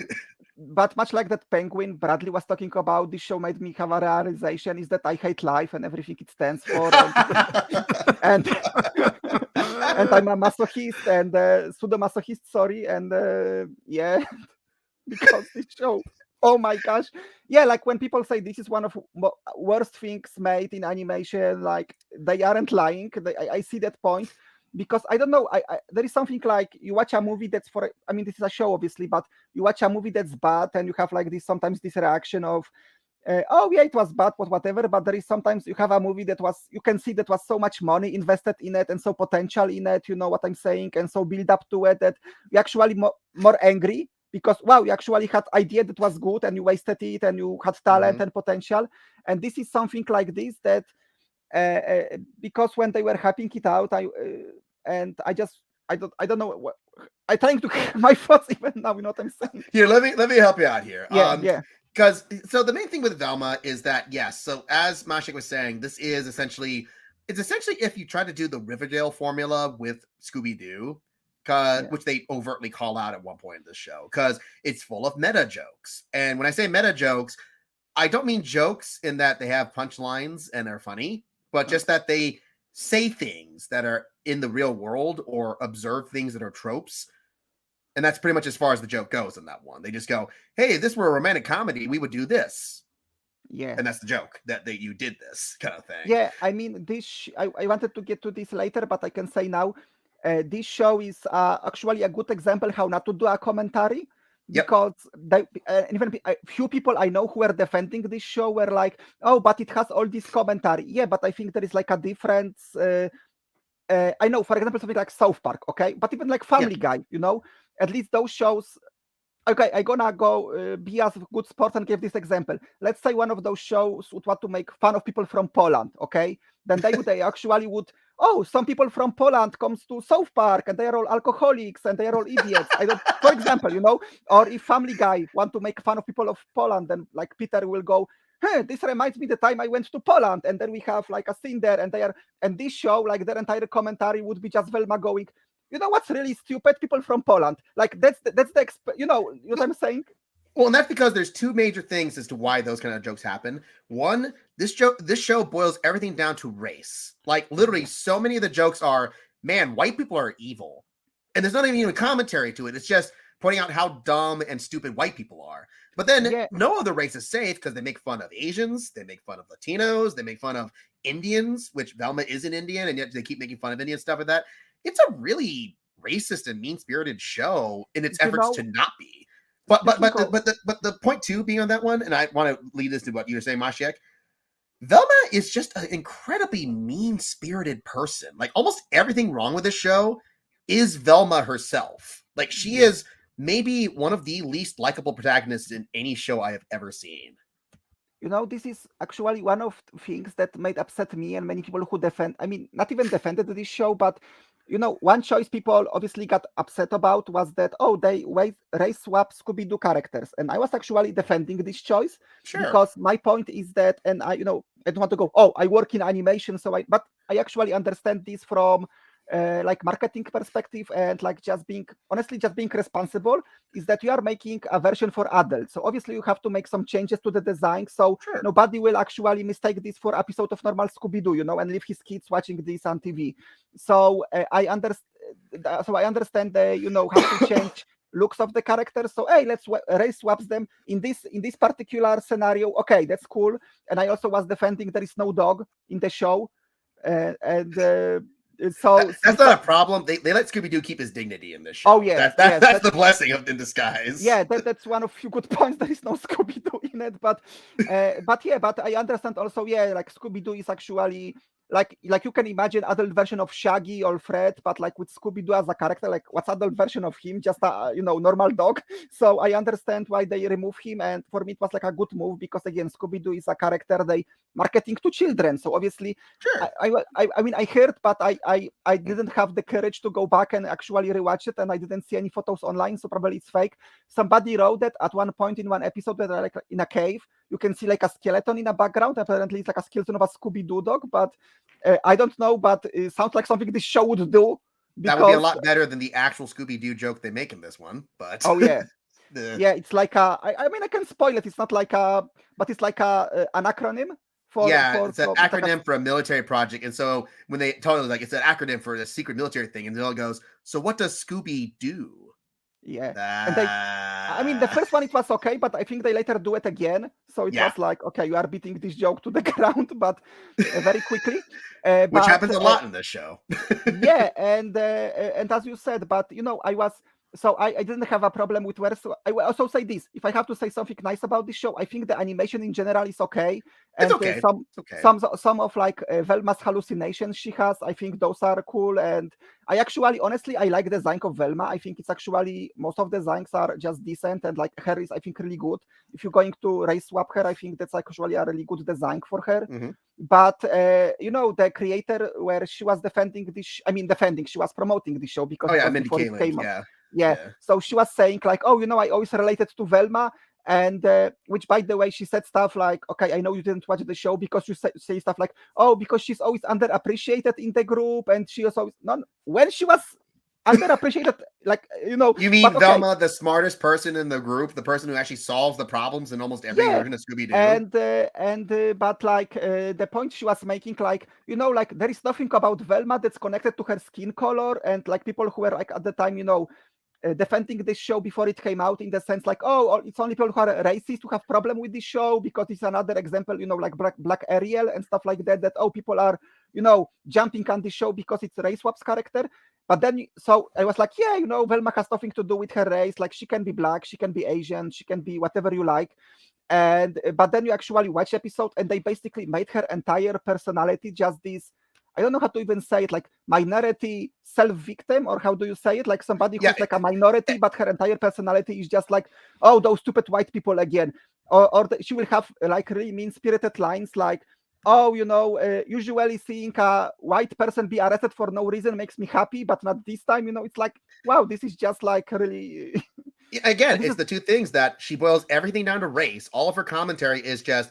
but much like that penguin Bradley was talking about, this show made me have a realization is that I hate life and everything it stands for, and I'm a masochist and pseudo-masochist, sorry, and yeah, because this show. Oh my gosh. Yeah, like when people say this is one of worst things made in animation, like they aren't lying. I see that point because I don't know. I there is something like you watch a movie that's this is a show obviously, but you watch a movie that's bad and you have like sometimes this reaction of, oh yeah, it was bad, but whatever. But there is sometimes you have a movie you can see that was so much money invested in it and so potential in it, you know what I'm saying, and so build up to it that you actually more angry. Because wow, you actually had idea that was good and you wasted it and you had talent and potential. And this is something like this that because when they were hyping it out, I don't know. I'm trying to get my thoughts even now. You know what I'm saying? Here, let me help you out here. Yeah. Because so the main thing with Velma is that yes. So as Maciek was saying, this is essentially if you try to do the Riverdale formula with Scooby-Doo, which they overtly call out at one point in the show, because it's full of meta jokes. And when I say meta jokes, I don't mean jokes in that they have punchlines and they're funny, but just that they say things that are in the real world or observe things that are tropes. And that's pretty much as far as the joke goes in that one. They just go, hey, if this were a romantic comedy, we would do this. Yeah. And that's the joke, that you did this kind of thing. Yeah, I mean, I wanted to get to this later, but I can say now, this show is actually a good example how not to do a commentary. Yep. Because even few people I know who were defending this show were like, oh, but it has all this commentary. Yeah, but I think there is like a difference. I know, for example, something like South Park, okay? But even like Family Guy, you know, at least those shows. Okay, I'm gonna go be as good sport and give this example. Let's say one of those shows would want to make fun of people from Poland, okay? Then they actually would, oh, some people from Poland comes to South Park and they are all alcoholics and they are all idiots. For example, you know, or if Family Guy want to make fun of people of Poland, then like Peter will go, hey, this reminds me the time I went to Poland, and then we have like a scene there, and this show, like their entire commentary would be just Velma going, you know what's really stupid? People from Poland. Like that's you know what I'm saying? Well, and that's because there's two major things as to why those kind of jokes happen. One, this show boils everything down to race. Like literally, so many of the jokes are, man, white people are evil, and there's not even a commentary to it. It's just pointing out how dumb and stupid white people are. But then no other race is safe because they make fun of Asians, they make fun of Latinos, they make fun of Indians, which Velma is an Indian, and yet they keep making fun of Indian stuff like that. It's a really racist and mean-spirited show in its efforts to not be. But the point too being on that one, and I want to lead this to what you were saying, Maciek. Velma is just an incredibly mean-spirited person. Like almost everything wrong with this show is Velma herself. Like she is maybe one of the least likable protagonists in any show I have ever seen. You know, this is actually one of the things that made upset me and many people who not even defended this show, but you know, one choice people obviously got upset about was that, oh, they race swap Scooby-Doo characters. And I was actually defending this choice because my point is that, and I don't want to go, oh, I work in animation, but I actually understand this from like marketing perspective and like just being responsible, is that you are making a version for adults. So obviously you have to make some changes to the design. So nobody will actually mistake this for episode of normal Scooby-Doo, you know, and leave his kids watching this on TV. So I understand the, you know, how to change looks of the characters. So hey, let's race swaps them in this particular scenario. Okay, that's cool. And I also was defending there is no dog in the show. So that's not a problem. They let Scooby-Doo keep his dignity in this show. Oh yeah, that's the blessing in disguise. Yeah, that's one of few good points. There is no Scooby-Doo in it, but I understand also. Yeah, like Scooby-Doo is actually like you can imagine adult version of Shaggy or Fred, but like with Scooby-Doo as a character, like what's adult version of him? Just a normal dog. So I understand why they remove him, and for me it was like a good move because again, Scooby-Doo is a character they marketing to children. So obviously, I mean I heard, but I didn't have the courage to go back and actually rewatch it, and I didn't see any photos online, so probably it's fake. Somebody wrote that at one point in one episode that like in a cave, you can see like a skeleton in the background. Apparently, it's like a skeleton of a Scooby-Doo dog, but I don't know. But it sounds like something this show would do. That would be a lot better than the actual Scooby-Doo joke they make in this one. But oh yeah, yeah, it's like I mean I can spoil it. It's not like but it's like an acronym. It's an acronym for a military project, and so when they told it's an acronym for a secret military thing, and it all goes, so what does Scooby do? Yeah, and I mean the first one it was okay, but I think they later do it again, so it was like, okay, you are beating this joke to the ground, but very quickly, which happens a lot in this show. Yeah, and as you said, but you know, I didn't have a problem with where. So I will also say this: if I have to say something nice about this show, I think the animation in general is okay. And it's okay. Some of like Velma's hallucinations she has, I think those are cool. And I actually, honestly, I like the design of Velma. I think it's actually most of the designs are just decent, and like her is, I think, really good. If you're going to race swap her, I think that's actually a really good design for her. Mm-hmm. But you know, the creator where she was she was promoting the show because before it came up. Yeah. So she was saying like, oh, you know, I always related to Velma, and which, by the way, she said stuff like, okay, I know you didn't watch the show because you say stuff like, oh, because she's always underappreciated in the group, and she was always when she was underappreciated, like, You mean but okay. Velma, the smartest person in the group, the person who actually solves the problems in almost every Yeah, version of Scooby-Doo? but like the point she was making, like, like there is nothing about Velma that's connected to her skin color, and like people who were like at the time, defending this show before it came out, in the sense like, oh, it's only people who are racist who have problem with this show because it's another example, like Black Ariel and stuff like that. That, oh, people are jumping on this show because it's race swaps character. But then, so I was like, yeah, Velma has nothing to do with her race. Like, she can be black, she can be Asian, she can be whatever you like. And but then you actually watch episode, and they basically made her entire personality just this, I don't know how to even say it, like minority self-victim, or how do you say it? Like somebody who's like a minority, but her entire personality is just like, oh, those stupid white people again. Or she will have like really mean-spirited lines like, oh, usually seeing a white person be arrested for no reason makes me happy, but not this time. It's like, wow, this is just like really... Again, it's the two things that she boils everything down to race. All of her commentary is just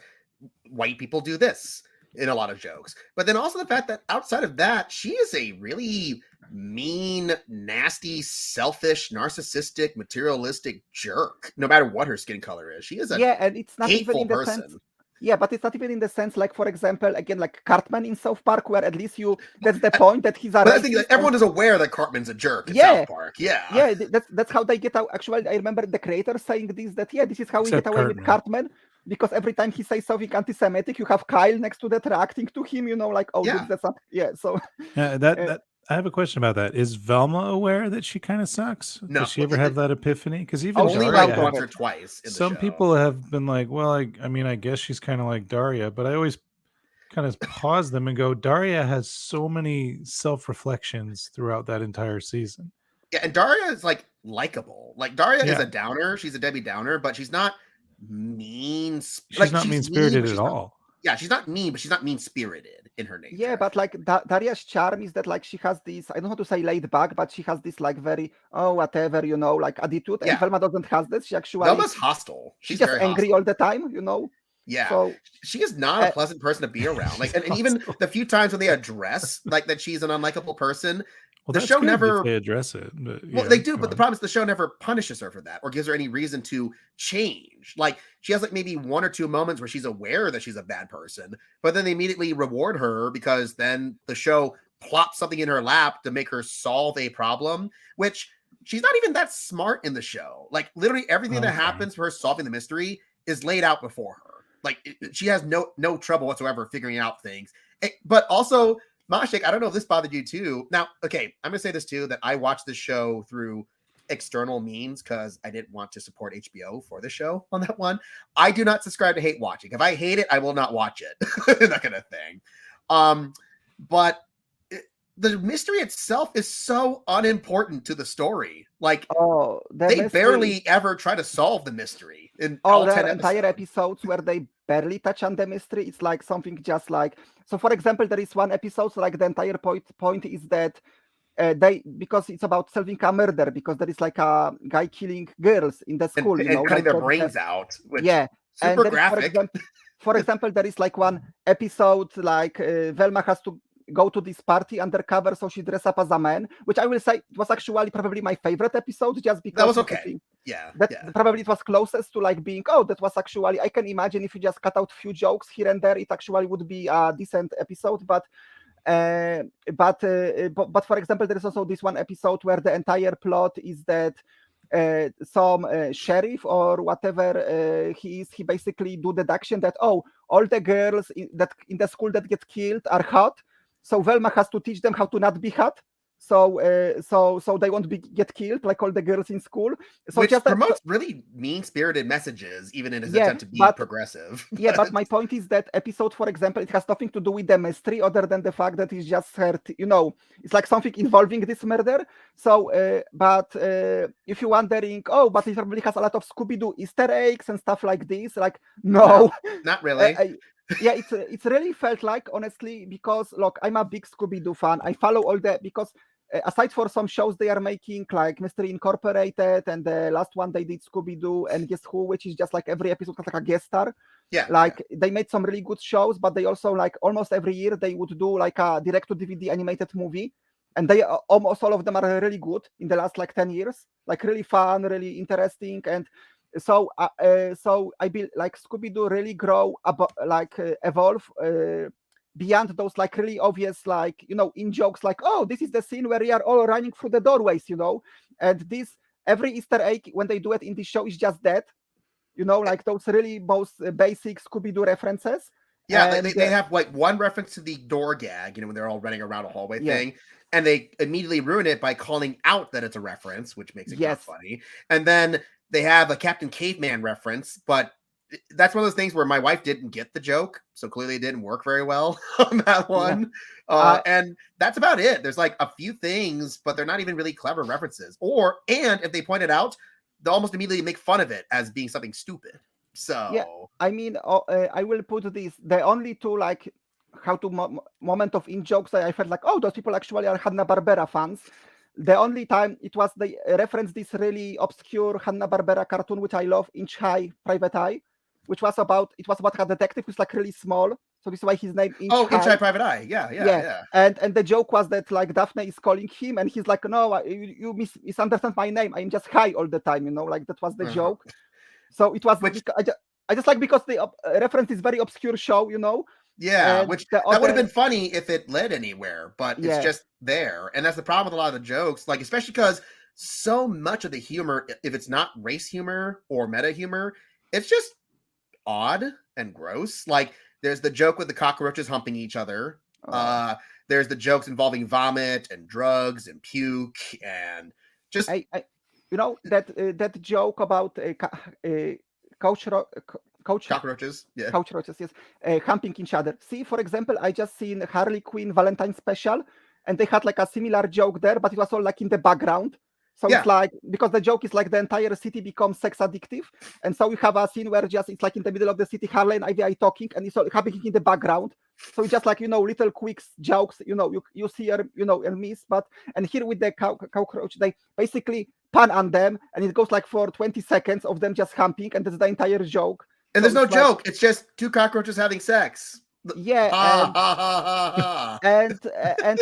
white people do this in a lot of jokes. But then also the fact that outside of that, she is a really mean, nasty, selfish, narcissistic, materialistic jerk, no matter what her skin color is. She is a and it's not even in the person. sense. Yeah, but it's not even in the sense, like, for example, again, like Cartman in South Park, where at least that's the point that he's a racist. Everyone is aware that Cartman's a jerk in South Park. Yeah, that's how they get out. Actually, I remember the creator saying this, that, this is how we get away with Cartman, because every time he says something anti-Semitic, you have Kyle next to that reacting to him, like, oh, dude, that's not, so. Yeah, that I have a question about that. Is Velma aware that she kind of sucks? No. Does she ever have that epiphany? Because even only Daria once or twice. Some people have been like, well, I mean, I guess she's kind of like Daria, but I always kind of pause them and go, Daria has so many self-reflections throughout that entire season. Yeah, and Daria is like likable. Like Daria is a downer. She's a Debbie Downer, but she's not mean. She's not mean-spirited at all. Yeah, she's not mean, but she's not mean-spirited in her nature. Yeah, but like Daria's charm is that, like, she has this, I don't know how to say laid back, but she has this like very, oh, whatever, like attitude. And Velma doesn't have this. She actually... Velma's hostile. She's just angry hostile all the time, Yeah, so, she is not a pleasant person to be around. Like, and even the few times when they address like that she's an unlikable person, well, the show never they address it. Well, they do, but the problem is the show never punishes her for that or gives her any reason to change. Like, she has like maybe one or two moments where she's aware that she's a bad person, but then they immediately reward her because then the show plops something in her lap to make her solve a problem, which she's not even that smart in the show. Like, literally everything that happens for her solving the mystery is laid out before her. Like, she has no trouble whatsoever figuring out things. But also, Maciek, I don't know if this bothered you too. Now, okay, I'm going to say this too, that I watched this show through external means because I didn't want to support HBO for the show on that one. I do not subscribe to hate watching. If I hate it, I will not watch it. That kind of thing. But the mystery itself is so unimportant to the story. Like, they barely ever try to solve the mystery in all 10 entire episodes where they barely touch on the mystery. It's like something just like, so for example, there is one episode, like the entire point is that because it's about solving a murder, because there is like a guy killing girls in the school, and cutting like their brains out, which super graphic. For example, there is like one episode like Velma has to go to this party undercover, so she dressed up as a man, which I will say was actually probably my favorite episode, just because that was okay. Probably it was closest to like being, oh, that was actually, I can imagine if you just cut out few jokes here and there, it actually would be a decent episode. But for example, there is also this one episode where the entire plot is that some sheriff or whatever he basically do deduction that, oh, all the girls in the school that get killed are hot, so Velma has to teach them how to not be hot, so they won't get killed like all the girls in school. So which just promotes really mean-spirited messages, even in his attempt to be progressive. But my point is that episode, for example, it has nothing to do with the mystery other than the fact that it's just her, it's like something involving this murder. So, but if you're wondering, oh, but it probably has a lot of Scooby-Doo Easter eggs and stuff like this, like, no not really. It's really felt like, honestly, because look, I'm a big Scooby-Doo fan. I follow all the, because aside for some shows they are making, like Mystery Incorporated, and the last one they did Scooby-Doo and Guess Who, which is just like every episode has like a guest star. They made some really good shows, but they also, like, almost every year they would do like a direct-to-DVD animated movie, and they almost all of them are really good in the last like 10 years, like really fun, really interesting. And so I be like Scooby-Doo really grow evolve beyond those like really obvious, like, you know, in jokes, like, oh, this is the scene where we are all running through the doorways, you know. And this, every Easter egg when they do it in this show is just that, you know, like those really most basic Scooby-Doo references. Yeah, And they have like one reference to the door gag, you know, when they're all running around a hallway Yeah. thing, and they immediately ruin it by calling out that it's a reference, which makes it not Yes. funny. And then they have a Captain Caveman reference, but that's one of those things where my wife didn't get the joke, so clearly it didn't work very well on that one. And that's about it. There's like a few things, but they're not even really clever references. And if they point it out, they'll almost immediately make fun of it as being something stupid. So I mean, I will put this, the only two like how to moment of in jokes that I felt like, oh, those people actually are Hanna-Barbera fans. The only time it was they referenced this really obscure Hanna-Barbera cartoon, which I love, Inch High, Private Eye, which was about a detective who's like really small. So this is why his name Inch High. Inch High, Private Eye. Yeah. And the joke was that like Daphne is calling him, and he's like, no, you misunderstand my name. I'm just high all the time, you know, like that was the joke. So it was, I just like, because the reference is very obscure show, you know. Yeah, which that would have been funny if it led anywhere, but it's just there. And that's the problem with a lot of the jokes, like, especially because so much of the humor, if it's not race humor or meta humor, it's just odd and gross. Like, there's the joke with the cockroaches humping each other. There's the jokes involving vomit and drugs and puke and just... you know, that joke about cockroaches, yes, humping each other. See, for example, I just seen Harley Quinn Valentine special, and they had like a similar joke there, but it was all like in the background. So it's like, because the joke is like the entire city becomes sex addictive, and so we have a scene where just it's like in the middle of the city, Harley and Ivy are talking, and it's all happening in the background. So it's just like, you know, little quick jokes, you know, you see her, you know, and miss. And here with the cockroach, they basically pan on them, and it goes like for 20 seconds of them just humping, and that's the entire joke. And there's no joke. It's just two cockroaches having sex. Yeah. And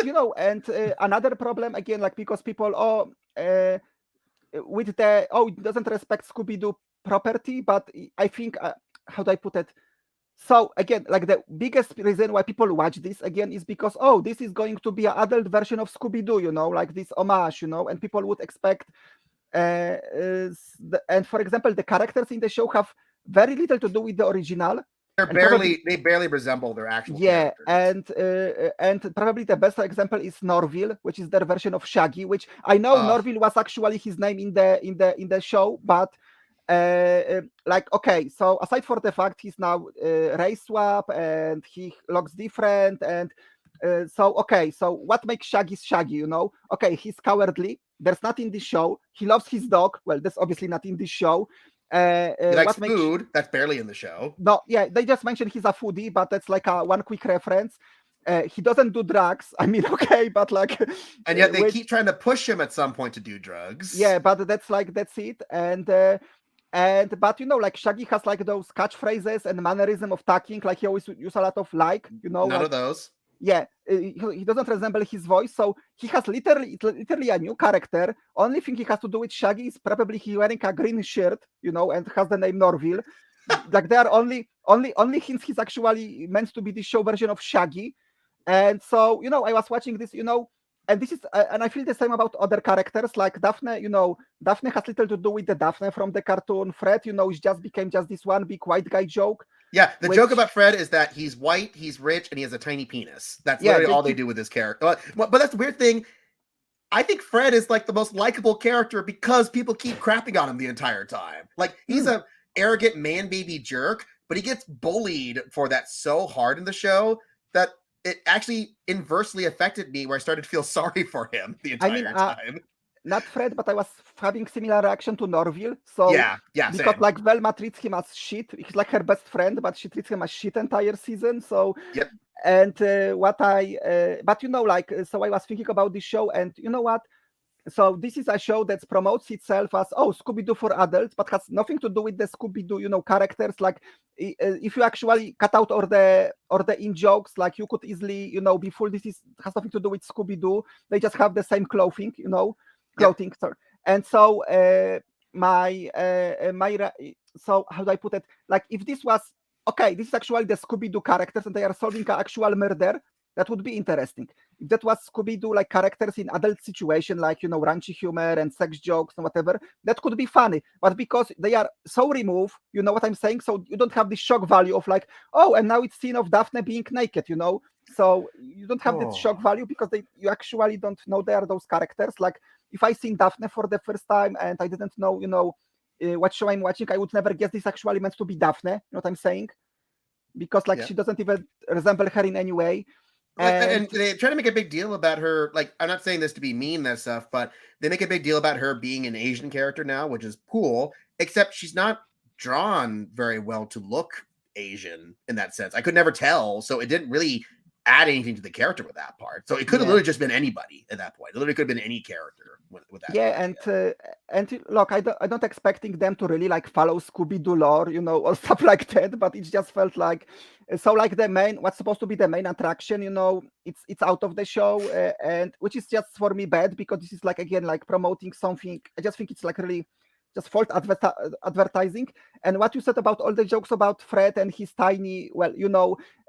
you know, and another problem again, like, because people with the it doesn't respect Scooby-Doo property, but I think how do I put it? So again, like the biggest reason why people watch this again is because, this is going to be an adult version of Scooby-Doo, you know, like this homage, you know, and people would expect. And for example, the characters in the show have very little to do with the original. They barely resemble their actual characters. And probably the best example is Norville, which is their version of Shaggy, which I know Norville was actually his name in the show, but like, okay, so aside for the fact he's now race swap and he looks different, and so what makes Shaggy, you know? Okay, he's cowardly. There's not in this show. He loves his dog. Well, that's obviously not in this show. He likes food. That's barely in the show. No, yeah, they just mentioned he's a foodie, but that's like one quick reference. He doesn't do drugs. I mean, okay, but like, and yet they keep trying to push him at some point to do drugs. Yeah, but that's it. But you know, like Shaggy has like those catchphrases and mannerism of talking. Like he always use a lot of you know. None of those. Yeah, he doesn't resemble his voice, so he has literally a new character. Only thing he has to do with Shaggy is probably he wearing a green shirt, you know, and has the name Norville. Like there are only hints he's actually meant to be the show version of Shaggy. And so, you know, I was watching this, you know, and this is and I feel the same about other characters like Daphne. You know, Daphne has little to do with the Daphne from the cartoon. Fred, you know, became just this one big white guy joke. Yeah, the joke about Fred is that he's white, he's rich, and he has a tiny penis. That's literally all they do with this character. But that's the weird thing. I think Fred is like the most likable character because people keep crapping on him the entire time. Like, he's a arrogant man-baby jerk, but he gets bullied for that so hard in the show that it actually inversely affected me, where I started to feel sorry for him the entire time. Not Fred, but I was having similar reaction to Norville. So yeah, because same. Like Velma treats him as shit. He's like her best friend, but she treats him as shit entire season. So yep. And but you know, like, so I was thinking about this show, and you know what? So this is a show that promotes itself as Scooby-Doo for adults, but has nothing to do with the Scooby-Doo, characters. Like if you actually cut out all the in jokes, like you could easily, be full. Has nothing to do with Scooby-Doo. They just have the same clothing, clothing. Sorry. And so so how do I put it? Like if this was okay, this is actually the Scooby-Doo characters and they are solving an actual murder. That would be interesting. If that was Scooby-Doo like characters in adult situation, like raunchy humor and sex jokes and whatever, that could be funny. But because they are so removed, you know what I'm saying? So you don't have the shock value of like, oh, and now it's scene of Daphne being naked, So you don't have that shock value because you actually don't know they are those characters. Like if I seen Daphne for the first time and I didn't know, what show I'm watching, I would never guess this actually meant to be Daphne. You know what I'm saying? Because she doesn't even resemble her in any way. And they try to make a big deal about her. Like, I'm not saying this to be mean, that stuff, but they make a big deal about her being an Asian character now, which is cool, except she's not drawn very well to look Asian in that sense. I could never tell. So it didn't really add anything to the character with that part. So it could have literally just been anybody at that point. It literally could have been any character with that. Yeah, and look, I don't expecting them to really like follow Scooby-Doo lore, or stuff like that. But it just felt like so like what's supposed to be the main attraction, it's out of the show, and which is just for me bad because this is like again like promoting something. I just think it's like really just false advertising. And what you said about all the jokes about Fred and his tiny, is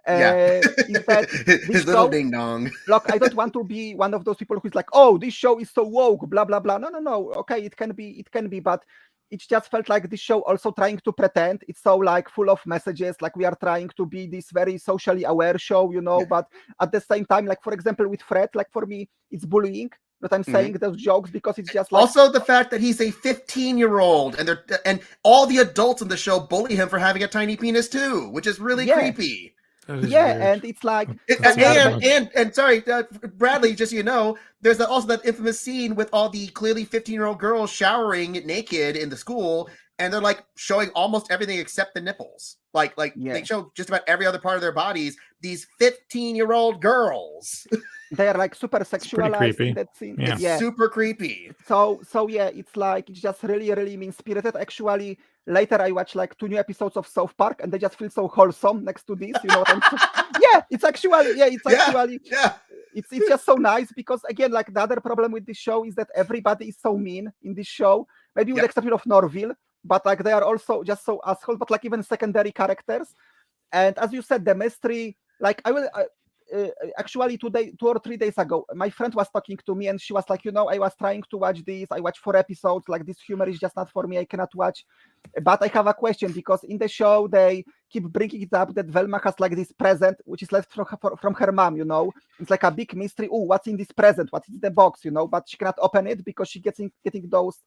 that his little ding dong. Look, I don't want to be one of those people who's like, oh, this show is so woke, blah blah blah. No. Okay, it can be, but it just felt like this show also trying to pretend it's so like full of messages, like we are trying to be this very socially aware show, but at the same time, like for example with Fred, like for me, it's bullying. But I'm saying those jokes because it's just like also the fact that he's a 15-year-old and all the adults in the show bully him for having a tiny penis too, which is really creepy. Weird. And it's like and sorry, Bradley, just so you know, there's also that infamous scene with all the clearly 15-year-old girls showering naked in the school, and they're like showing almost everything except the nipples. Like they show just about every other part of their bodies. These 15-year-old girls. They are like super sexualized in that scene. Yeah. It's super creepy. So yeah, it's like it's just really, really mean spirited. Actually, later I watched like 2 new episodes of South Park, and they just feel so wholesome next to this. You know what I'm saying? It's just so nice because again, like the other problem with this show is that everybody is so mean in this show. Maybe with the exception of Norville, but like they are also just so asshole. But like even secondary characters, and as you said, the mystery. Like I will. Actually 2 or 3 days ago, my friend was talking to me and she was like, I was trying to watch this. I watched 4 episodes. Like this humor is just not for me. I cannot watch. But I have a question because in the show they keep bringing it up that Velma has like this present which is left from her mom. It's like a big mystery. Oh, what's in this present? What's in the box? But she cannot open it because she getting those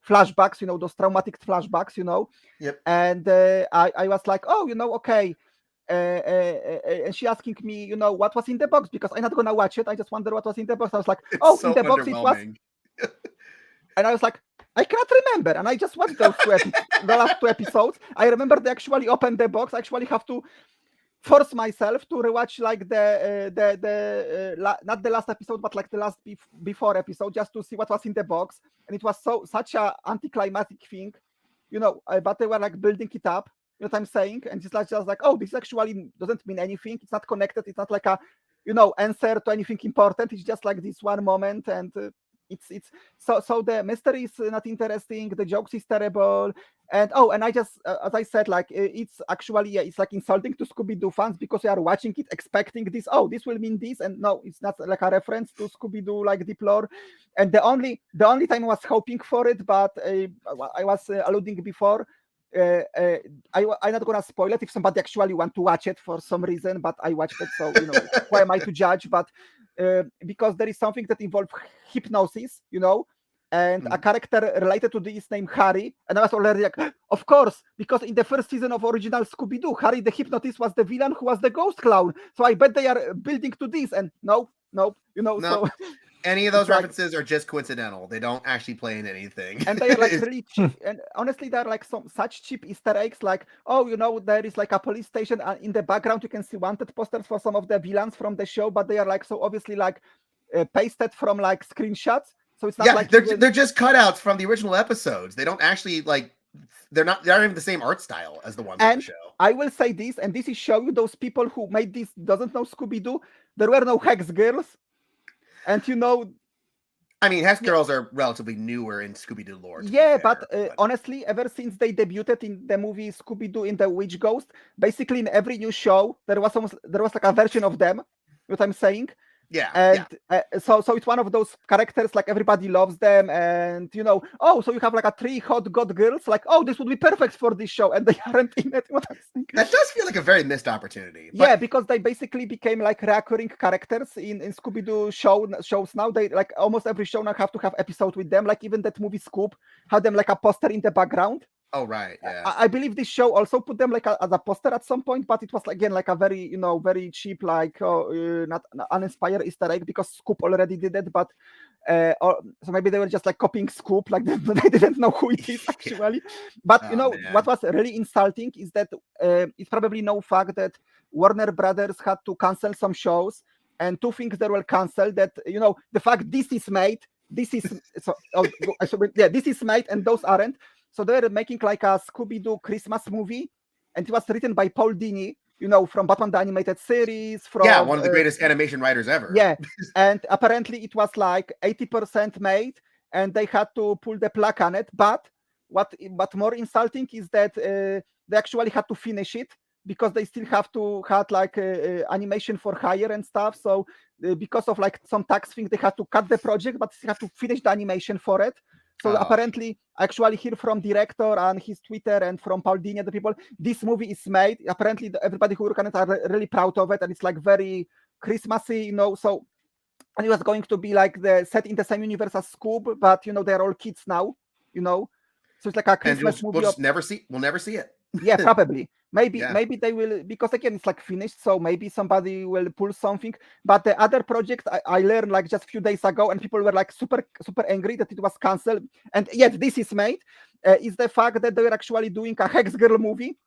flashbacks. Those traumatic flashbacks. Yep. And I was like, oh, okay. And she asking me, what was in the box because I'm not gonna watch it. I just wonder what was in the box. I was like, so in the box it was, and I was like, I cannot remember. And I just watched those the last 2 episodes. I remember they actually opened the box. I actually have to force myself to rewatch like not the last episode, but like the last before episode, just to see what was in the box. And it was such a anticlimactic thing, but they were like building it up. You know what I'm saying? And it's just like, oh, this actually doesn't mean anything. It's not connected. It's not like a, answer to anything important. It's just like this one moment, and it's so the mystery is not interesting. The jokes is terrible, and I just as I said, like it's actually it's like insulting to Scooby-Doo fans because they are watching it expecting this. Oh, this will mean this, and no, it's not like a reference to Scooby-Doo like deep lore. And the only time I was hoping for it, but I was alluding before. I'm not gonna spoil it if somebody actually want to watch it for some reason, but I watched it, so why am I to judge? But because there is something that involves hypnosis, and a character related to this named Harry, and I was already like, of course, because in the first season of original Scooby-Doo, Harry the hypnotist was the villain who was the ghost clown, so I bet they are building to this, and no. So any of those references are just coincidental. They don't actually play in anything. And they are like really cheap. And honestly, they're like such cheap Easter eggs. Like, there is like a police station in the background. You can see wanted posters for some of the villains from the show, but they are like so obviously like pasted from like screenshots. So it's not like they're just cutouts from the original episodes. They don't actually like they're not even the same art style as the ones on the show. I will say this, and this is show you those people who made this doesn't know Scooby-Doo. There were no Hex Girls, and I mean, Hex Girls are relatively newer in Scooby-Doo lore. Yeah, but honestly, ever since they debuted in the movie Scooby-Doo in the Witch Ghost, basically in every new show there was like a version of them. You know what I'm saying? Yeah. And so it's one of those characters like everybody loves them, and so you have like a 3 hot god girls, like, oh, this would be perfect for this show, and they aren't in it. What I'm saying? That does feel like a very missed opportunity. Yeah, because they basically became like recurring characters in Scooby-Doo shows now. They like almost every show now have to have episode with them. Like even that movie Scoop had them like a poster in the background. Oh right, yeah. I believe this show also put them like as a poster at some point, but it was again like a very very cheap, like not uninspired Easter egg, because Scoop already did it. But so maybe they were just like copying Scoop, like they didn't know who it is actually. But what was really insulting is that it's probably no fact that Warner Brothers had to cancel some shows, and 2 things that were canceled. That the fact this is made, this is this is made, and those aren't. So they were making like a Scooby-Doo Christmas movie, and it was written by Paul Dini, from Batman the Animated Series. From one of the greatest animation writers ever. Yeah, and apparently it was like 80% made, and they had to pull the plug on it. But what more insulting is that they actually had to finish it, because they still have to had like animation for hire and stuff. So because of like some tax thing, they had to cut the project, but still have to finish the animation for it. So apparently, I actually hear from director and his Twitter and from Paul Dini, the people, this movie is made. Apparently, everybody who work on it are really proud of it, and it's like very Christmassy, So, and it was going to be like the set in the same universe as Scoob, but they're all kids now, So it's like a Christmas movie. We'll never see it. Yeah, probably. Maybe they will, because again it's like finished, so maybe somebody will pull something. But the other project I learned like just a few days ago, and people were like super angry that it was cancelled, and yet this is made, is the fact that they were actually doing a Hex Girl movie.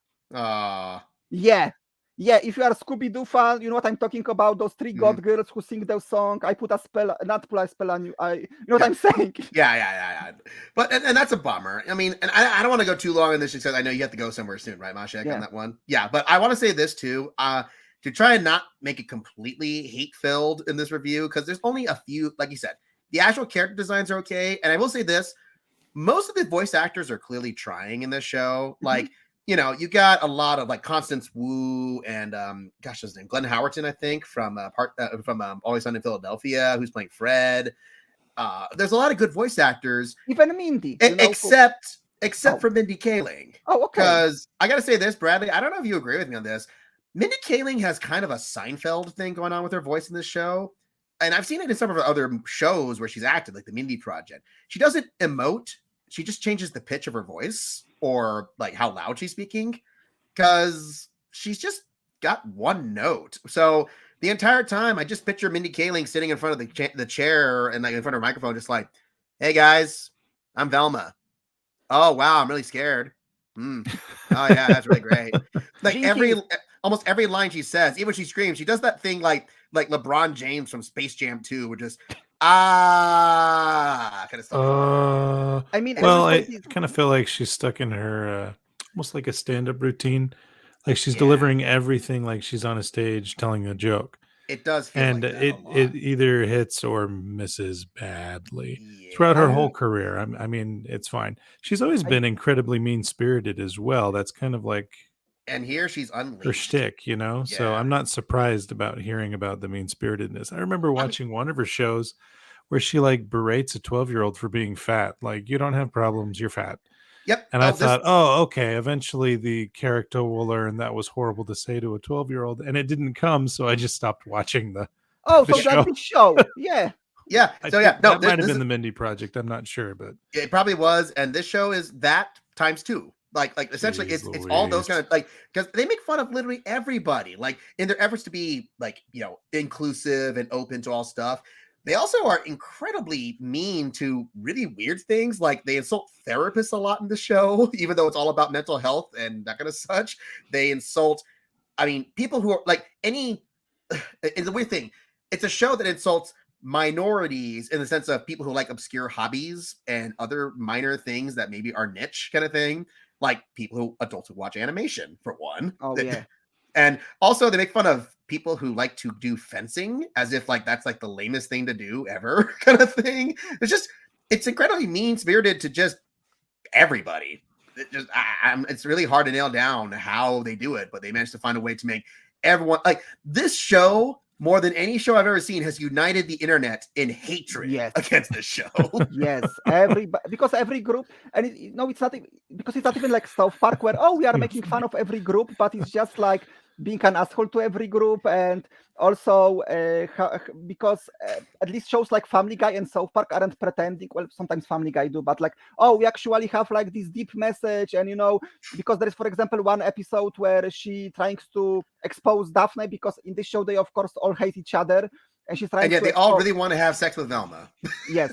Yeah, if you are a Scooby-Doo fan, you know what I'm talking about. Those 3 god girls who sing their song. I put a spell, not put a spell on you. You know what I'm saying? Yeah. But and that's a bummer. I mean, and I don't want to go too long on this because I know you have to go somewhere soon, right, Maciek, on that one? Yeah, but I want to say this too. To try and not make it completely hate-filled in this review, because there's only a few, like you said, the actual character designs are okay. And I will say this, most of the voice actors are clearly trying in this show. Like, you got a lot of like Constance Wu and what's his name, Glenn Howerton, I think, from Always Sunny in Philadelphia, who's playing Fred. There's a lot of good voice actors, even Mindy, except for Mindy Kaling. Oh, okay. Because I got to say this, Bradley, I don't know if you agree with me on this. Mindy Kaling has kind of a Seinfeld thing going on with her voice in this show, and I've seen it in some of her other shows where she's acted, like the Mindy Project. She doesn't emote; she just changes the pitch of her voice, or like how loud she's speaking, because she's just got one note. So the entire time I just picture Mindy Kaling sitting in front of the chair and like in front of her microphone, just like, hey guys, I'm Velma. Oh wow, I'm really scared. Oh yeah, that's really great. Like almost every line she says, even when she screams, she does that thing like LeBron James from Space Jam 2, which is kind of stuff. I mean, well, I kind of feel like she's stuck in her almost like a stand-up routine, like she's delivering everything like she's on a stage telling a joke. It does feel and like that it either hits or misses badly throughout her whole career. I mean, it's fine. She's always been incredibly mean-spirited as well. That's kind of like, and here she's unleashed her shtick, So I'm not surprised about hearing about the mean-spiritedness. I remember watching one of her shows where she like berates a 12-year-old for being fat. Like, you don't have problems, you're fat. Yep. And I thought, okay, eventually the character will learn that was horrible to say to a 12-year-old, and it didn't come, so I just stopped watching the so that's the show. Yeah. Yeah. So that might have been the Mindy Project. I'm not sure, but it probably was. And this show is that times 2. Like essentially it's all those kind of, like, because they make fun of literally everybody, like in their efforts to be like, inclusive and open to all stuff. They also are incredibly mean to really weird things. Like they insult therapists a lot in the show, even though it's all about mental health and that kind of such. They insult, people who are like it's a weird thing. It's a show that insults minorities in the sense of people who like obscure hobbies and other minor things that maybe are niche kind of thing, like adults who watch animation for one. Oh yeah. And also they make fun of people who like to do fencing as if like that's like the lamest thing to do ever kind of thing. It's incredibly mean spirited to just everybody. It's really hard to nail down how they do it, but they managed to find a way to make everyone like this show more than any show I've ever seen has united the internet in hatred against this show. Yes, because every group, and it's not because it's not even like South Park where we are making fun of every group, but it's just like being an asshole to every group, and also because at least shows like Family Guy and South Park aren't pretending. Well, sometimes Family Guy do, but like we actually have like this deep message, and because there is, for example, one episode where she tries to expose Daphne because in this show they of course all hate each other. And she's trying. And yet they all really want to have sex with Velma. Yes,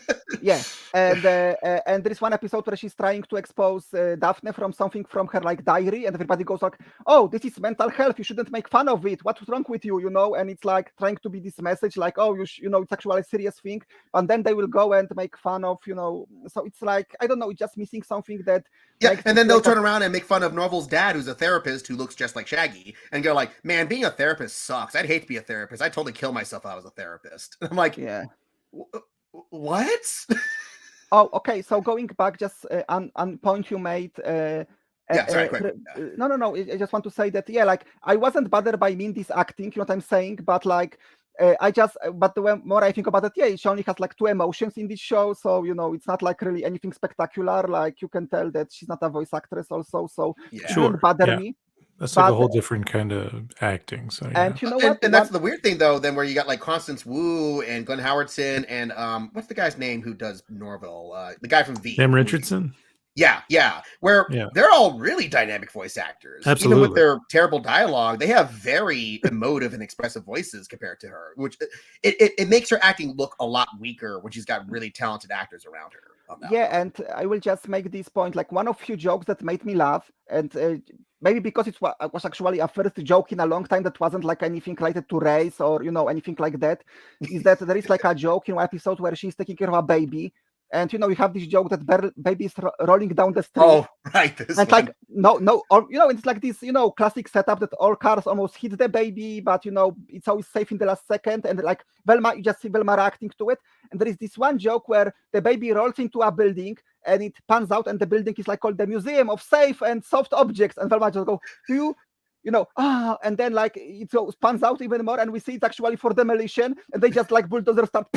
and there is one episode where she's trying to expose Daphne from something from her like diary, and everybody goes like, "Oh, this is mental health. You shouldn't make fun of it. What's wrong with you?" And it's like trying to be this message, like, "Oh, it's actually a serious thing." And then they will go and make fun of, So it's like I don't know. It's just missing something that. Yeah, and then they'll turn around and make fun of Norval's dad, who's a therapist who looks just like Shaggy, and go like, "Man, being a therapist sucks. I'd hate to be a therapist. I'd totally kill myself if I was a therapist." I'm like, yeah. What? Oh, okay. So going back, just on point you made. Sorry, quick. No. I just want to say that like I wasn't bothered by Mindy's acting. You know what I'm saying? But like. But the more I think about it, she only has like two emotions in this show, so it's not like really anything spectacular. Like you can tell that she's not a voice actress, also, so it didn't bother me. That's like a whole different kind of acting. So and you know what? And that's the weird thing, though. Then where you got like Constance Wu and Glenn Howardson and what's the guy's name who does Norville? The guy from V. Sam Richardson. Yeah. Where they're all really dynamic voice actors. Absolutely. Even with their terrible dialogue, they have very emotive and expressive voices compared to her, which it makes her acting look a lot weaker when she's got really talented actors around her. And I will just make this point, like one of few jokes that made me laugh, and maybe because it was actually a first joke in a long time that wasn't like anything related to race or anything like that, is that there is like a joke in one episode where she's taking care of a baby. And you have this joke that baby is rolling down the street. Oh, right. And like no, or it's like this classic setup that all cars almost hit the baby, but it's always safe in the last second. And like Velma, you just see Velma reacting to it. And there is this one joke where the baby rolls into a building and it pans out, and the building is like called the Museum of Safe and Soft Objects. And Velma just go, and then like it pans out even more, and we see it's actually for demolition, and they just like bulldozer start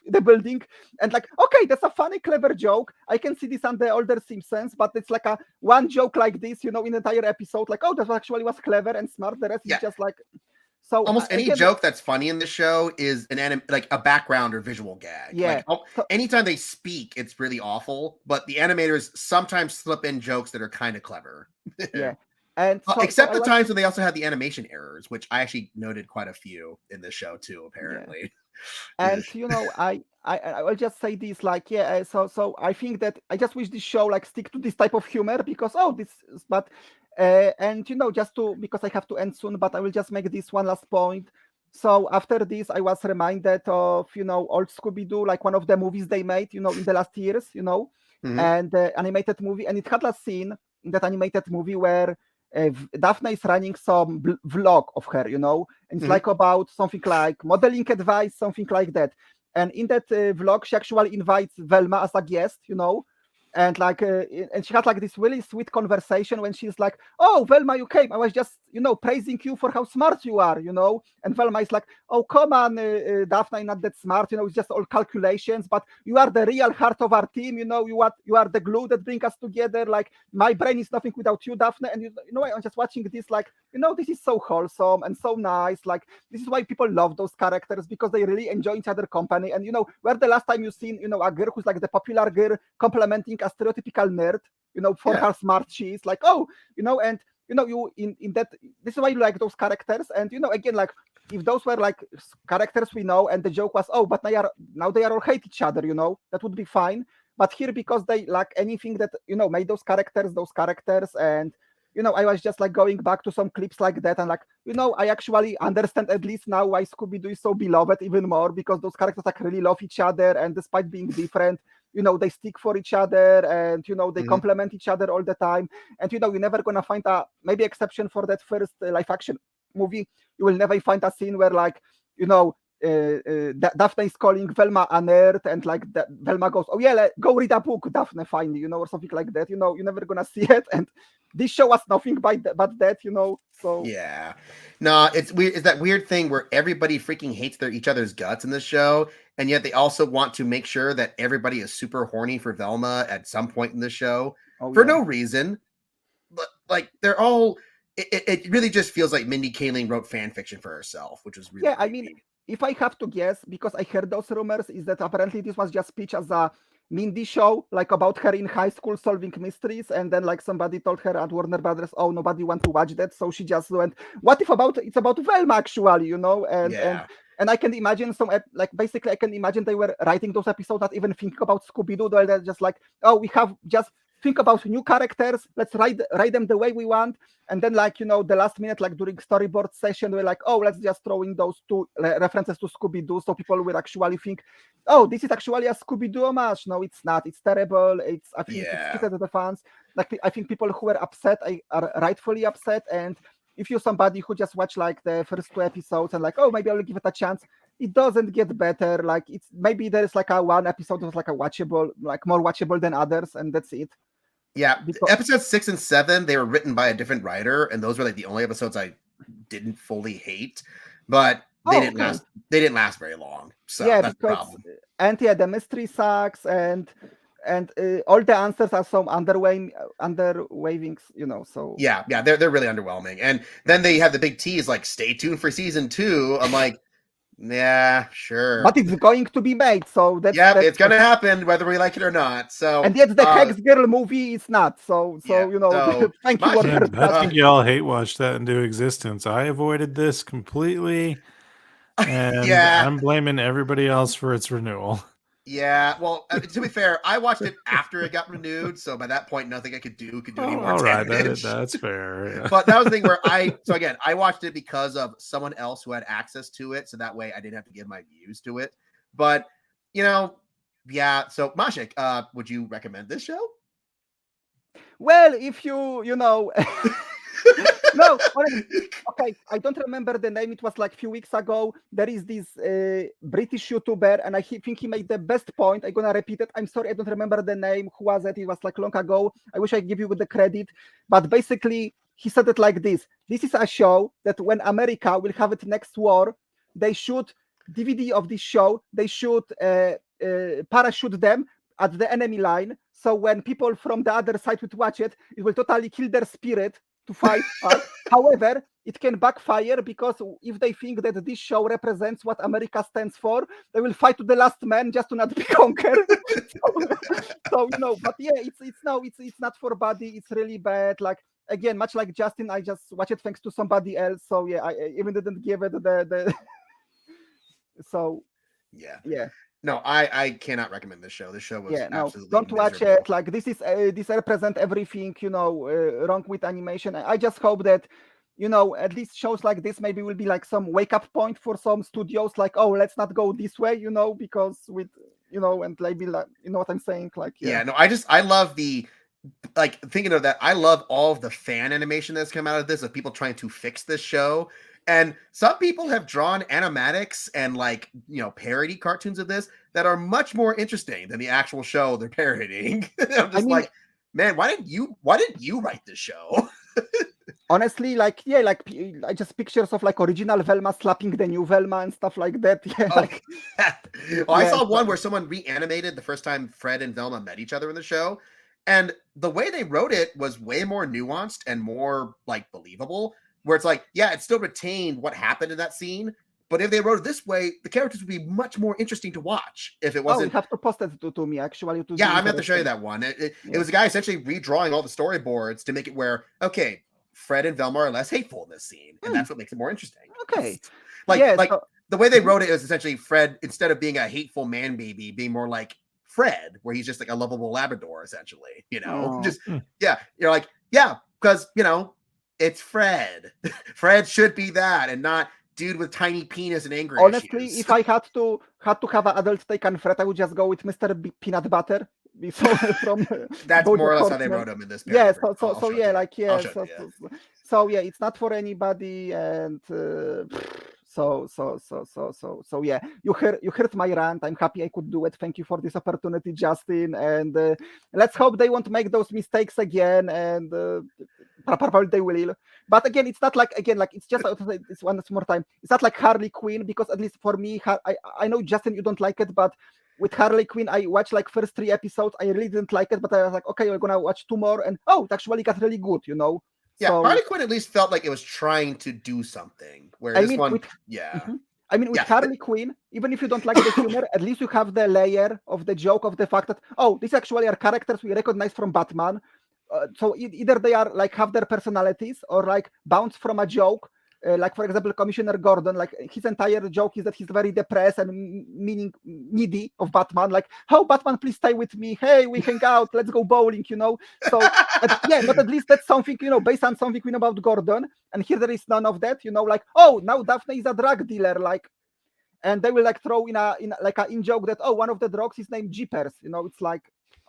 the building, and like, okay, that's a funny, clever joke. I can see this on the older Simpsons, but it's like a one joke like this, in the entire episode, like, oh, that actually was clever and smart. The rest is just like. So almost any joke that's funny in the show is like a background or visual gag. Yeah. Like, anytime they speak, it's really awful, but the animators sometimes slip in jokes that are kind of clever. Yeah. And except the times when they also had the animation errors, which I actually noted quite a few in this show too, apparently. Yeah. And I will just say this, like, so I think that I just wish this show like stick to this type of humor, because and just because I have to end soon, but I will just make this one last point. So after this, I was reminded of old Scooby-Doo, like one of the movies they made in the last years, and animated movie, and it had a scene in that animated movie where Daphne is running some vlog of her, and it's like about something like modeling advice, something like that. And in that vlog, she actually invites Velma as a guest, and like, and she had like this really sweet conversation when she's like, "Oh, Velma, you came. I was just, praising you for how smart you are, And Velma is like, "Oh, come on, Daphne, not that smart. It's just all calculations. But you are the real heart of our team. You are the glue that brings us together. Like my brain is nothing without you, Daphne." And I'm just watching this, like, this is so wholesome and so nice. Like this is why people love those characters, because they really enjoy each other company. And where the last time you seen, a girl who's like the popular girl complimenting a stereotypical nerd, for how smart she is, like, oh, and you in that, this is why you like those characters. And again, like if those were like characters we know, and the joke was, oh, but now they are all hate each other, that would be fine. But here, because they lack anything that made those characters, and I was just like going back to some clips like that, and like, I actually understand at least now why Scooby-Doo is so beloved even more, because those characters like really love each other, and despite being different, they stick for each other, and they complement each other all the time. And you're never gonna find a, maybe exception for that first live action movie, you will never find a scene where like Daphne is calling Velma a nerd, and like Velma goes, "Oh yeah, go read a book, Daphne, finally," or something like that. You're never gonna see it, and this show was nothing but that, So yeah, no, it's weird. It's that weird thing where everybody freaking hates each other's guts in this show, and yet they also want to make sure that everybody is super horny for Velma at some point in the show for no reason. But like they're all, it really just feels like Mindy Kaling wrote fan fiction for herself, which was really I mean, if I have to guess, because I heard those rumors, is that apparently this was just pitched as a Mindy show, like about her in high school solving mysteries, and then like somebody told her at Warner Brothers, "Oh, nobody want to watch that," so she just went, "What if it's about Velma actually?" And I can imagine like basically I can imagine they were writing those episodes not even thinking about Scooby-Doo. They're just like, "Oh, we have just think about new characters, let's write them the way we want." And then like the last minute, like during storyboard session, we're like, "Oh, let's just throw in those two references to Scooby-Doo, so people will actually think, oh, this is actually a Scooby-Doo homage." No, it's not. It's terrible. I think it's treated to the fans. Like I think people who were upset are rightfully upset. And if you're somebody who just watched like the first 2 episodes and like, "Oh, maybe I'll give it a chance," it doesn't get better. Like it's maybe there's like a one episode that's like a watchable, like more watchable than others, and that's it. Yeah, episodes 6 and 7, they were written by a different writer, and those were like the only episodes I didn't fully hate, but they didn't last. They didn't last very long. So that's the problem. And the mystery sucks, and all the answers are some underwavings, So yeah, they're really underwhelming. And then they have the big tease, like, stay tuned for season 2. I'm like, yeah, sure, but it's going to be made, so that's it's gonna happen whether we like it or not. So and yet the Hex Girl movie is not. So so thank you. I think you all hate watch that into existence. I avoided this completely, and I'm blaming everybody else for its renewal. Yeah, well, to be fair, I watched it after it got renewed, so by that point, nothing I could do any more damage. That's fair. Yeah. But that was the thing where I watched it because of someone else who had access to it, so that way I didn't have to give my views to it. But yeah. So Maciek, would you recommend this show? Well, if no, okay, I don't remember the name. It was like a few weeks ago. There is this British YouTuber, and I think he made the best point. I'm gonna repeat it. I'm sorry, I don't remember the name. Who was it? It was like long ago. I wish I give you the credit, but basically he said it like this: this is a show that when America will have its next war, they should DVD of this show. They should parachute them at the enemy line. So when people from the other side would watch it, it will totally kill their spirit to fight us. However, it can backfire, because if they think that this show represents what America stands for, they will fight to the last man just to not be conquered. so but yeah, it's not for body. It's really bad. Like again, much like Justin, I just watch it thanks to somebody else. So yeah, I even didn't give it the. So yeah. No, I cannot recommend this show. This show was absolutely don't watch miserable. it. Like this represent everything wrong with animation. I just hope that at least shows like this maybe will be like some wake up point for some studios. Like, oh, let's not go this way, because with and maybe like what I'm saying. Like no, I love the. Like thinking of that, I love all of the fan animation that's come out of this, of people trying to fix this show. And some people have drawn animatics and like, parody cartoons of this that are much more interesting than the actual show they're parodying. I'm just like, man, why didn't you write this show? Honestly, like I just pictures of like original Velma slapping the new Velma and stuff like that. I saw one where someone reanimated the first time Fred and Velma met each other in the show. And the way they wrote it was way more nuanced and more like believable, where it's like, yeah, it still retained what happened in that scene, but if they wrote it this way, the characters would be much more interesting to watch if it wasn't. You have to post it to me actually. Yeah, I'm going to show you that one. It was a guy essentially redrawing all the storyboards to make it where, okay, Fred and Velma are less hateful in this scene, and that's what makes it more interesting. Okay. The way they wrote it is essentially Fred, instead of being a hateful man baby, being more like Fred, where he's just like a lovable Labrador, essentially, you're like, yeah, because it's Fred. Fred should be that, and not dude with tiny penis and anger Honestly, issues. if I had to have an adult take on Fred, I would just go with Mr. Peanut Butter. So from That's BoJack more or less how they Horseman. wrote him in this. Yeah, paragraph. so show it yeah, to you. like I'll yeah, show it to you. so yeah, it's not for anybody, and so yeah, you heard my rant. I'm happy I could do it. Thank you for this opportunity, Justin, and let's hope they won't make those mistakes again, and probably they will. But again, it's not like it's just it's one more time. It's not like Harley Quinn, because at least for me, I know Justin, you don't like it, but with Harley Quinn, I watched like first 3 episodes. I really didn't like it, but I was like, okay, we're gonna watch 2 more, and it actually got really good, Yeah, So Harley Quinn at least felt like it was trying to do something. Where I this mean, one, with yeah. I mean, with Yeah, Harley Quinn, even if you don't like the humor, at least you have the layer of the joke of the fact that these actually are characters we recognize from Batman. So either they are like have their personalities or like bounce from a joke. Like for example, Commissioner Gordon, like his entire joke is that he's very depressed and meaning needy of Batman. Like, oh Batman, please stay with me. Hey, we hang out. Let's go bowling. So yeah, but at least that's something based on something we know about Gordon. And here there is none of that. Like, oh, now Daphne is a drug dealer. Like, and they will like throw in a in joke that one of the drugs is named Jeepers. It's like,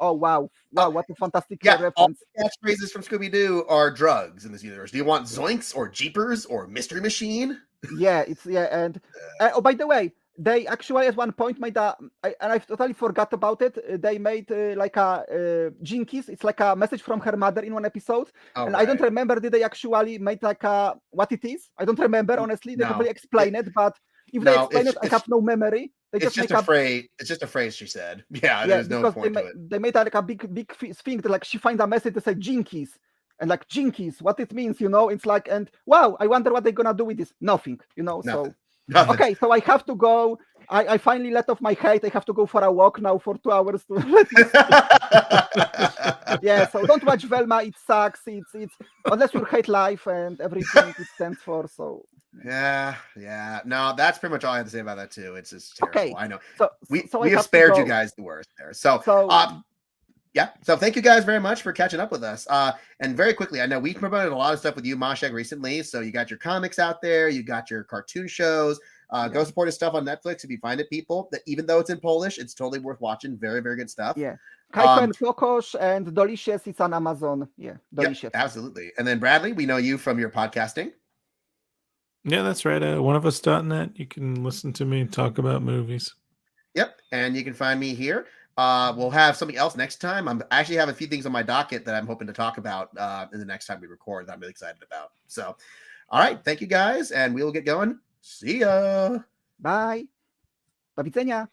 oh wow, what a fantastic yeah. All reference. the catchphrases from Scooby Doo are drugs in this universe. Do you want Zoinks or Jeepers or Mystery Machine? Yeah, and oh, by the way, they actually at one point made and I totally forgot about it. They made like a Jinkies. It's like a message from her mother in one episode, and I don't remember did they actually made like what it is. I don't remember honestly. They probably explain it, but if they explain it, I have no memory. They it's just a phrase. It's just a phrase she said. Yeah, there's no point to it. They made like a big thing that like she find a message that say Jinkies. And like Jinkies, what it means, it's like, and wow, I wonder what they're gonna do with this. Nothing. Nothing. Okay, so I have to go. I finally let off my hate. I have to go for a walk now for 2 hours to let it. Yeah, so don't watch Velma. It sucks. It's unless you hate life and everything it stands for. So yeah. No, that's pretty much all I have to say about that too. It's just terrible. okay. I know. So we I have spared you guys the worst there. So yeah. So thank you guys very much for catching up with us. And very quickly, I know we promoted a lot of stuff with you, Maciek, recently. So you got your comics out there, you got your cartoon shows. Go support his stuff on Netflix if you find it, people. That even though it's in Polish, it's totally worth watching. Very, very good stuff. Yeah. Kaiko and Kokosh and Delicious, it's on Amazon. Yeah, Delicious. Yep, absolutely. And then Bradley, we know you from your podcasting. Yeah, that's right. Oneofus.net. You can listen to me talk about movies. Yep. And you can find me here. We'll have something else next time. I actually have a few things on my docket that I'm hoping to talk about in the next time we record that I'm really excited about. So, all right. Thank you guys. And we will get going. See ya. Bye. Do widzenia.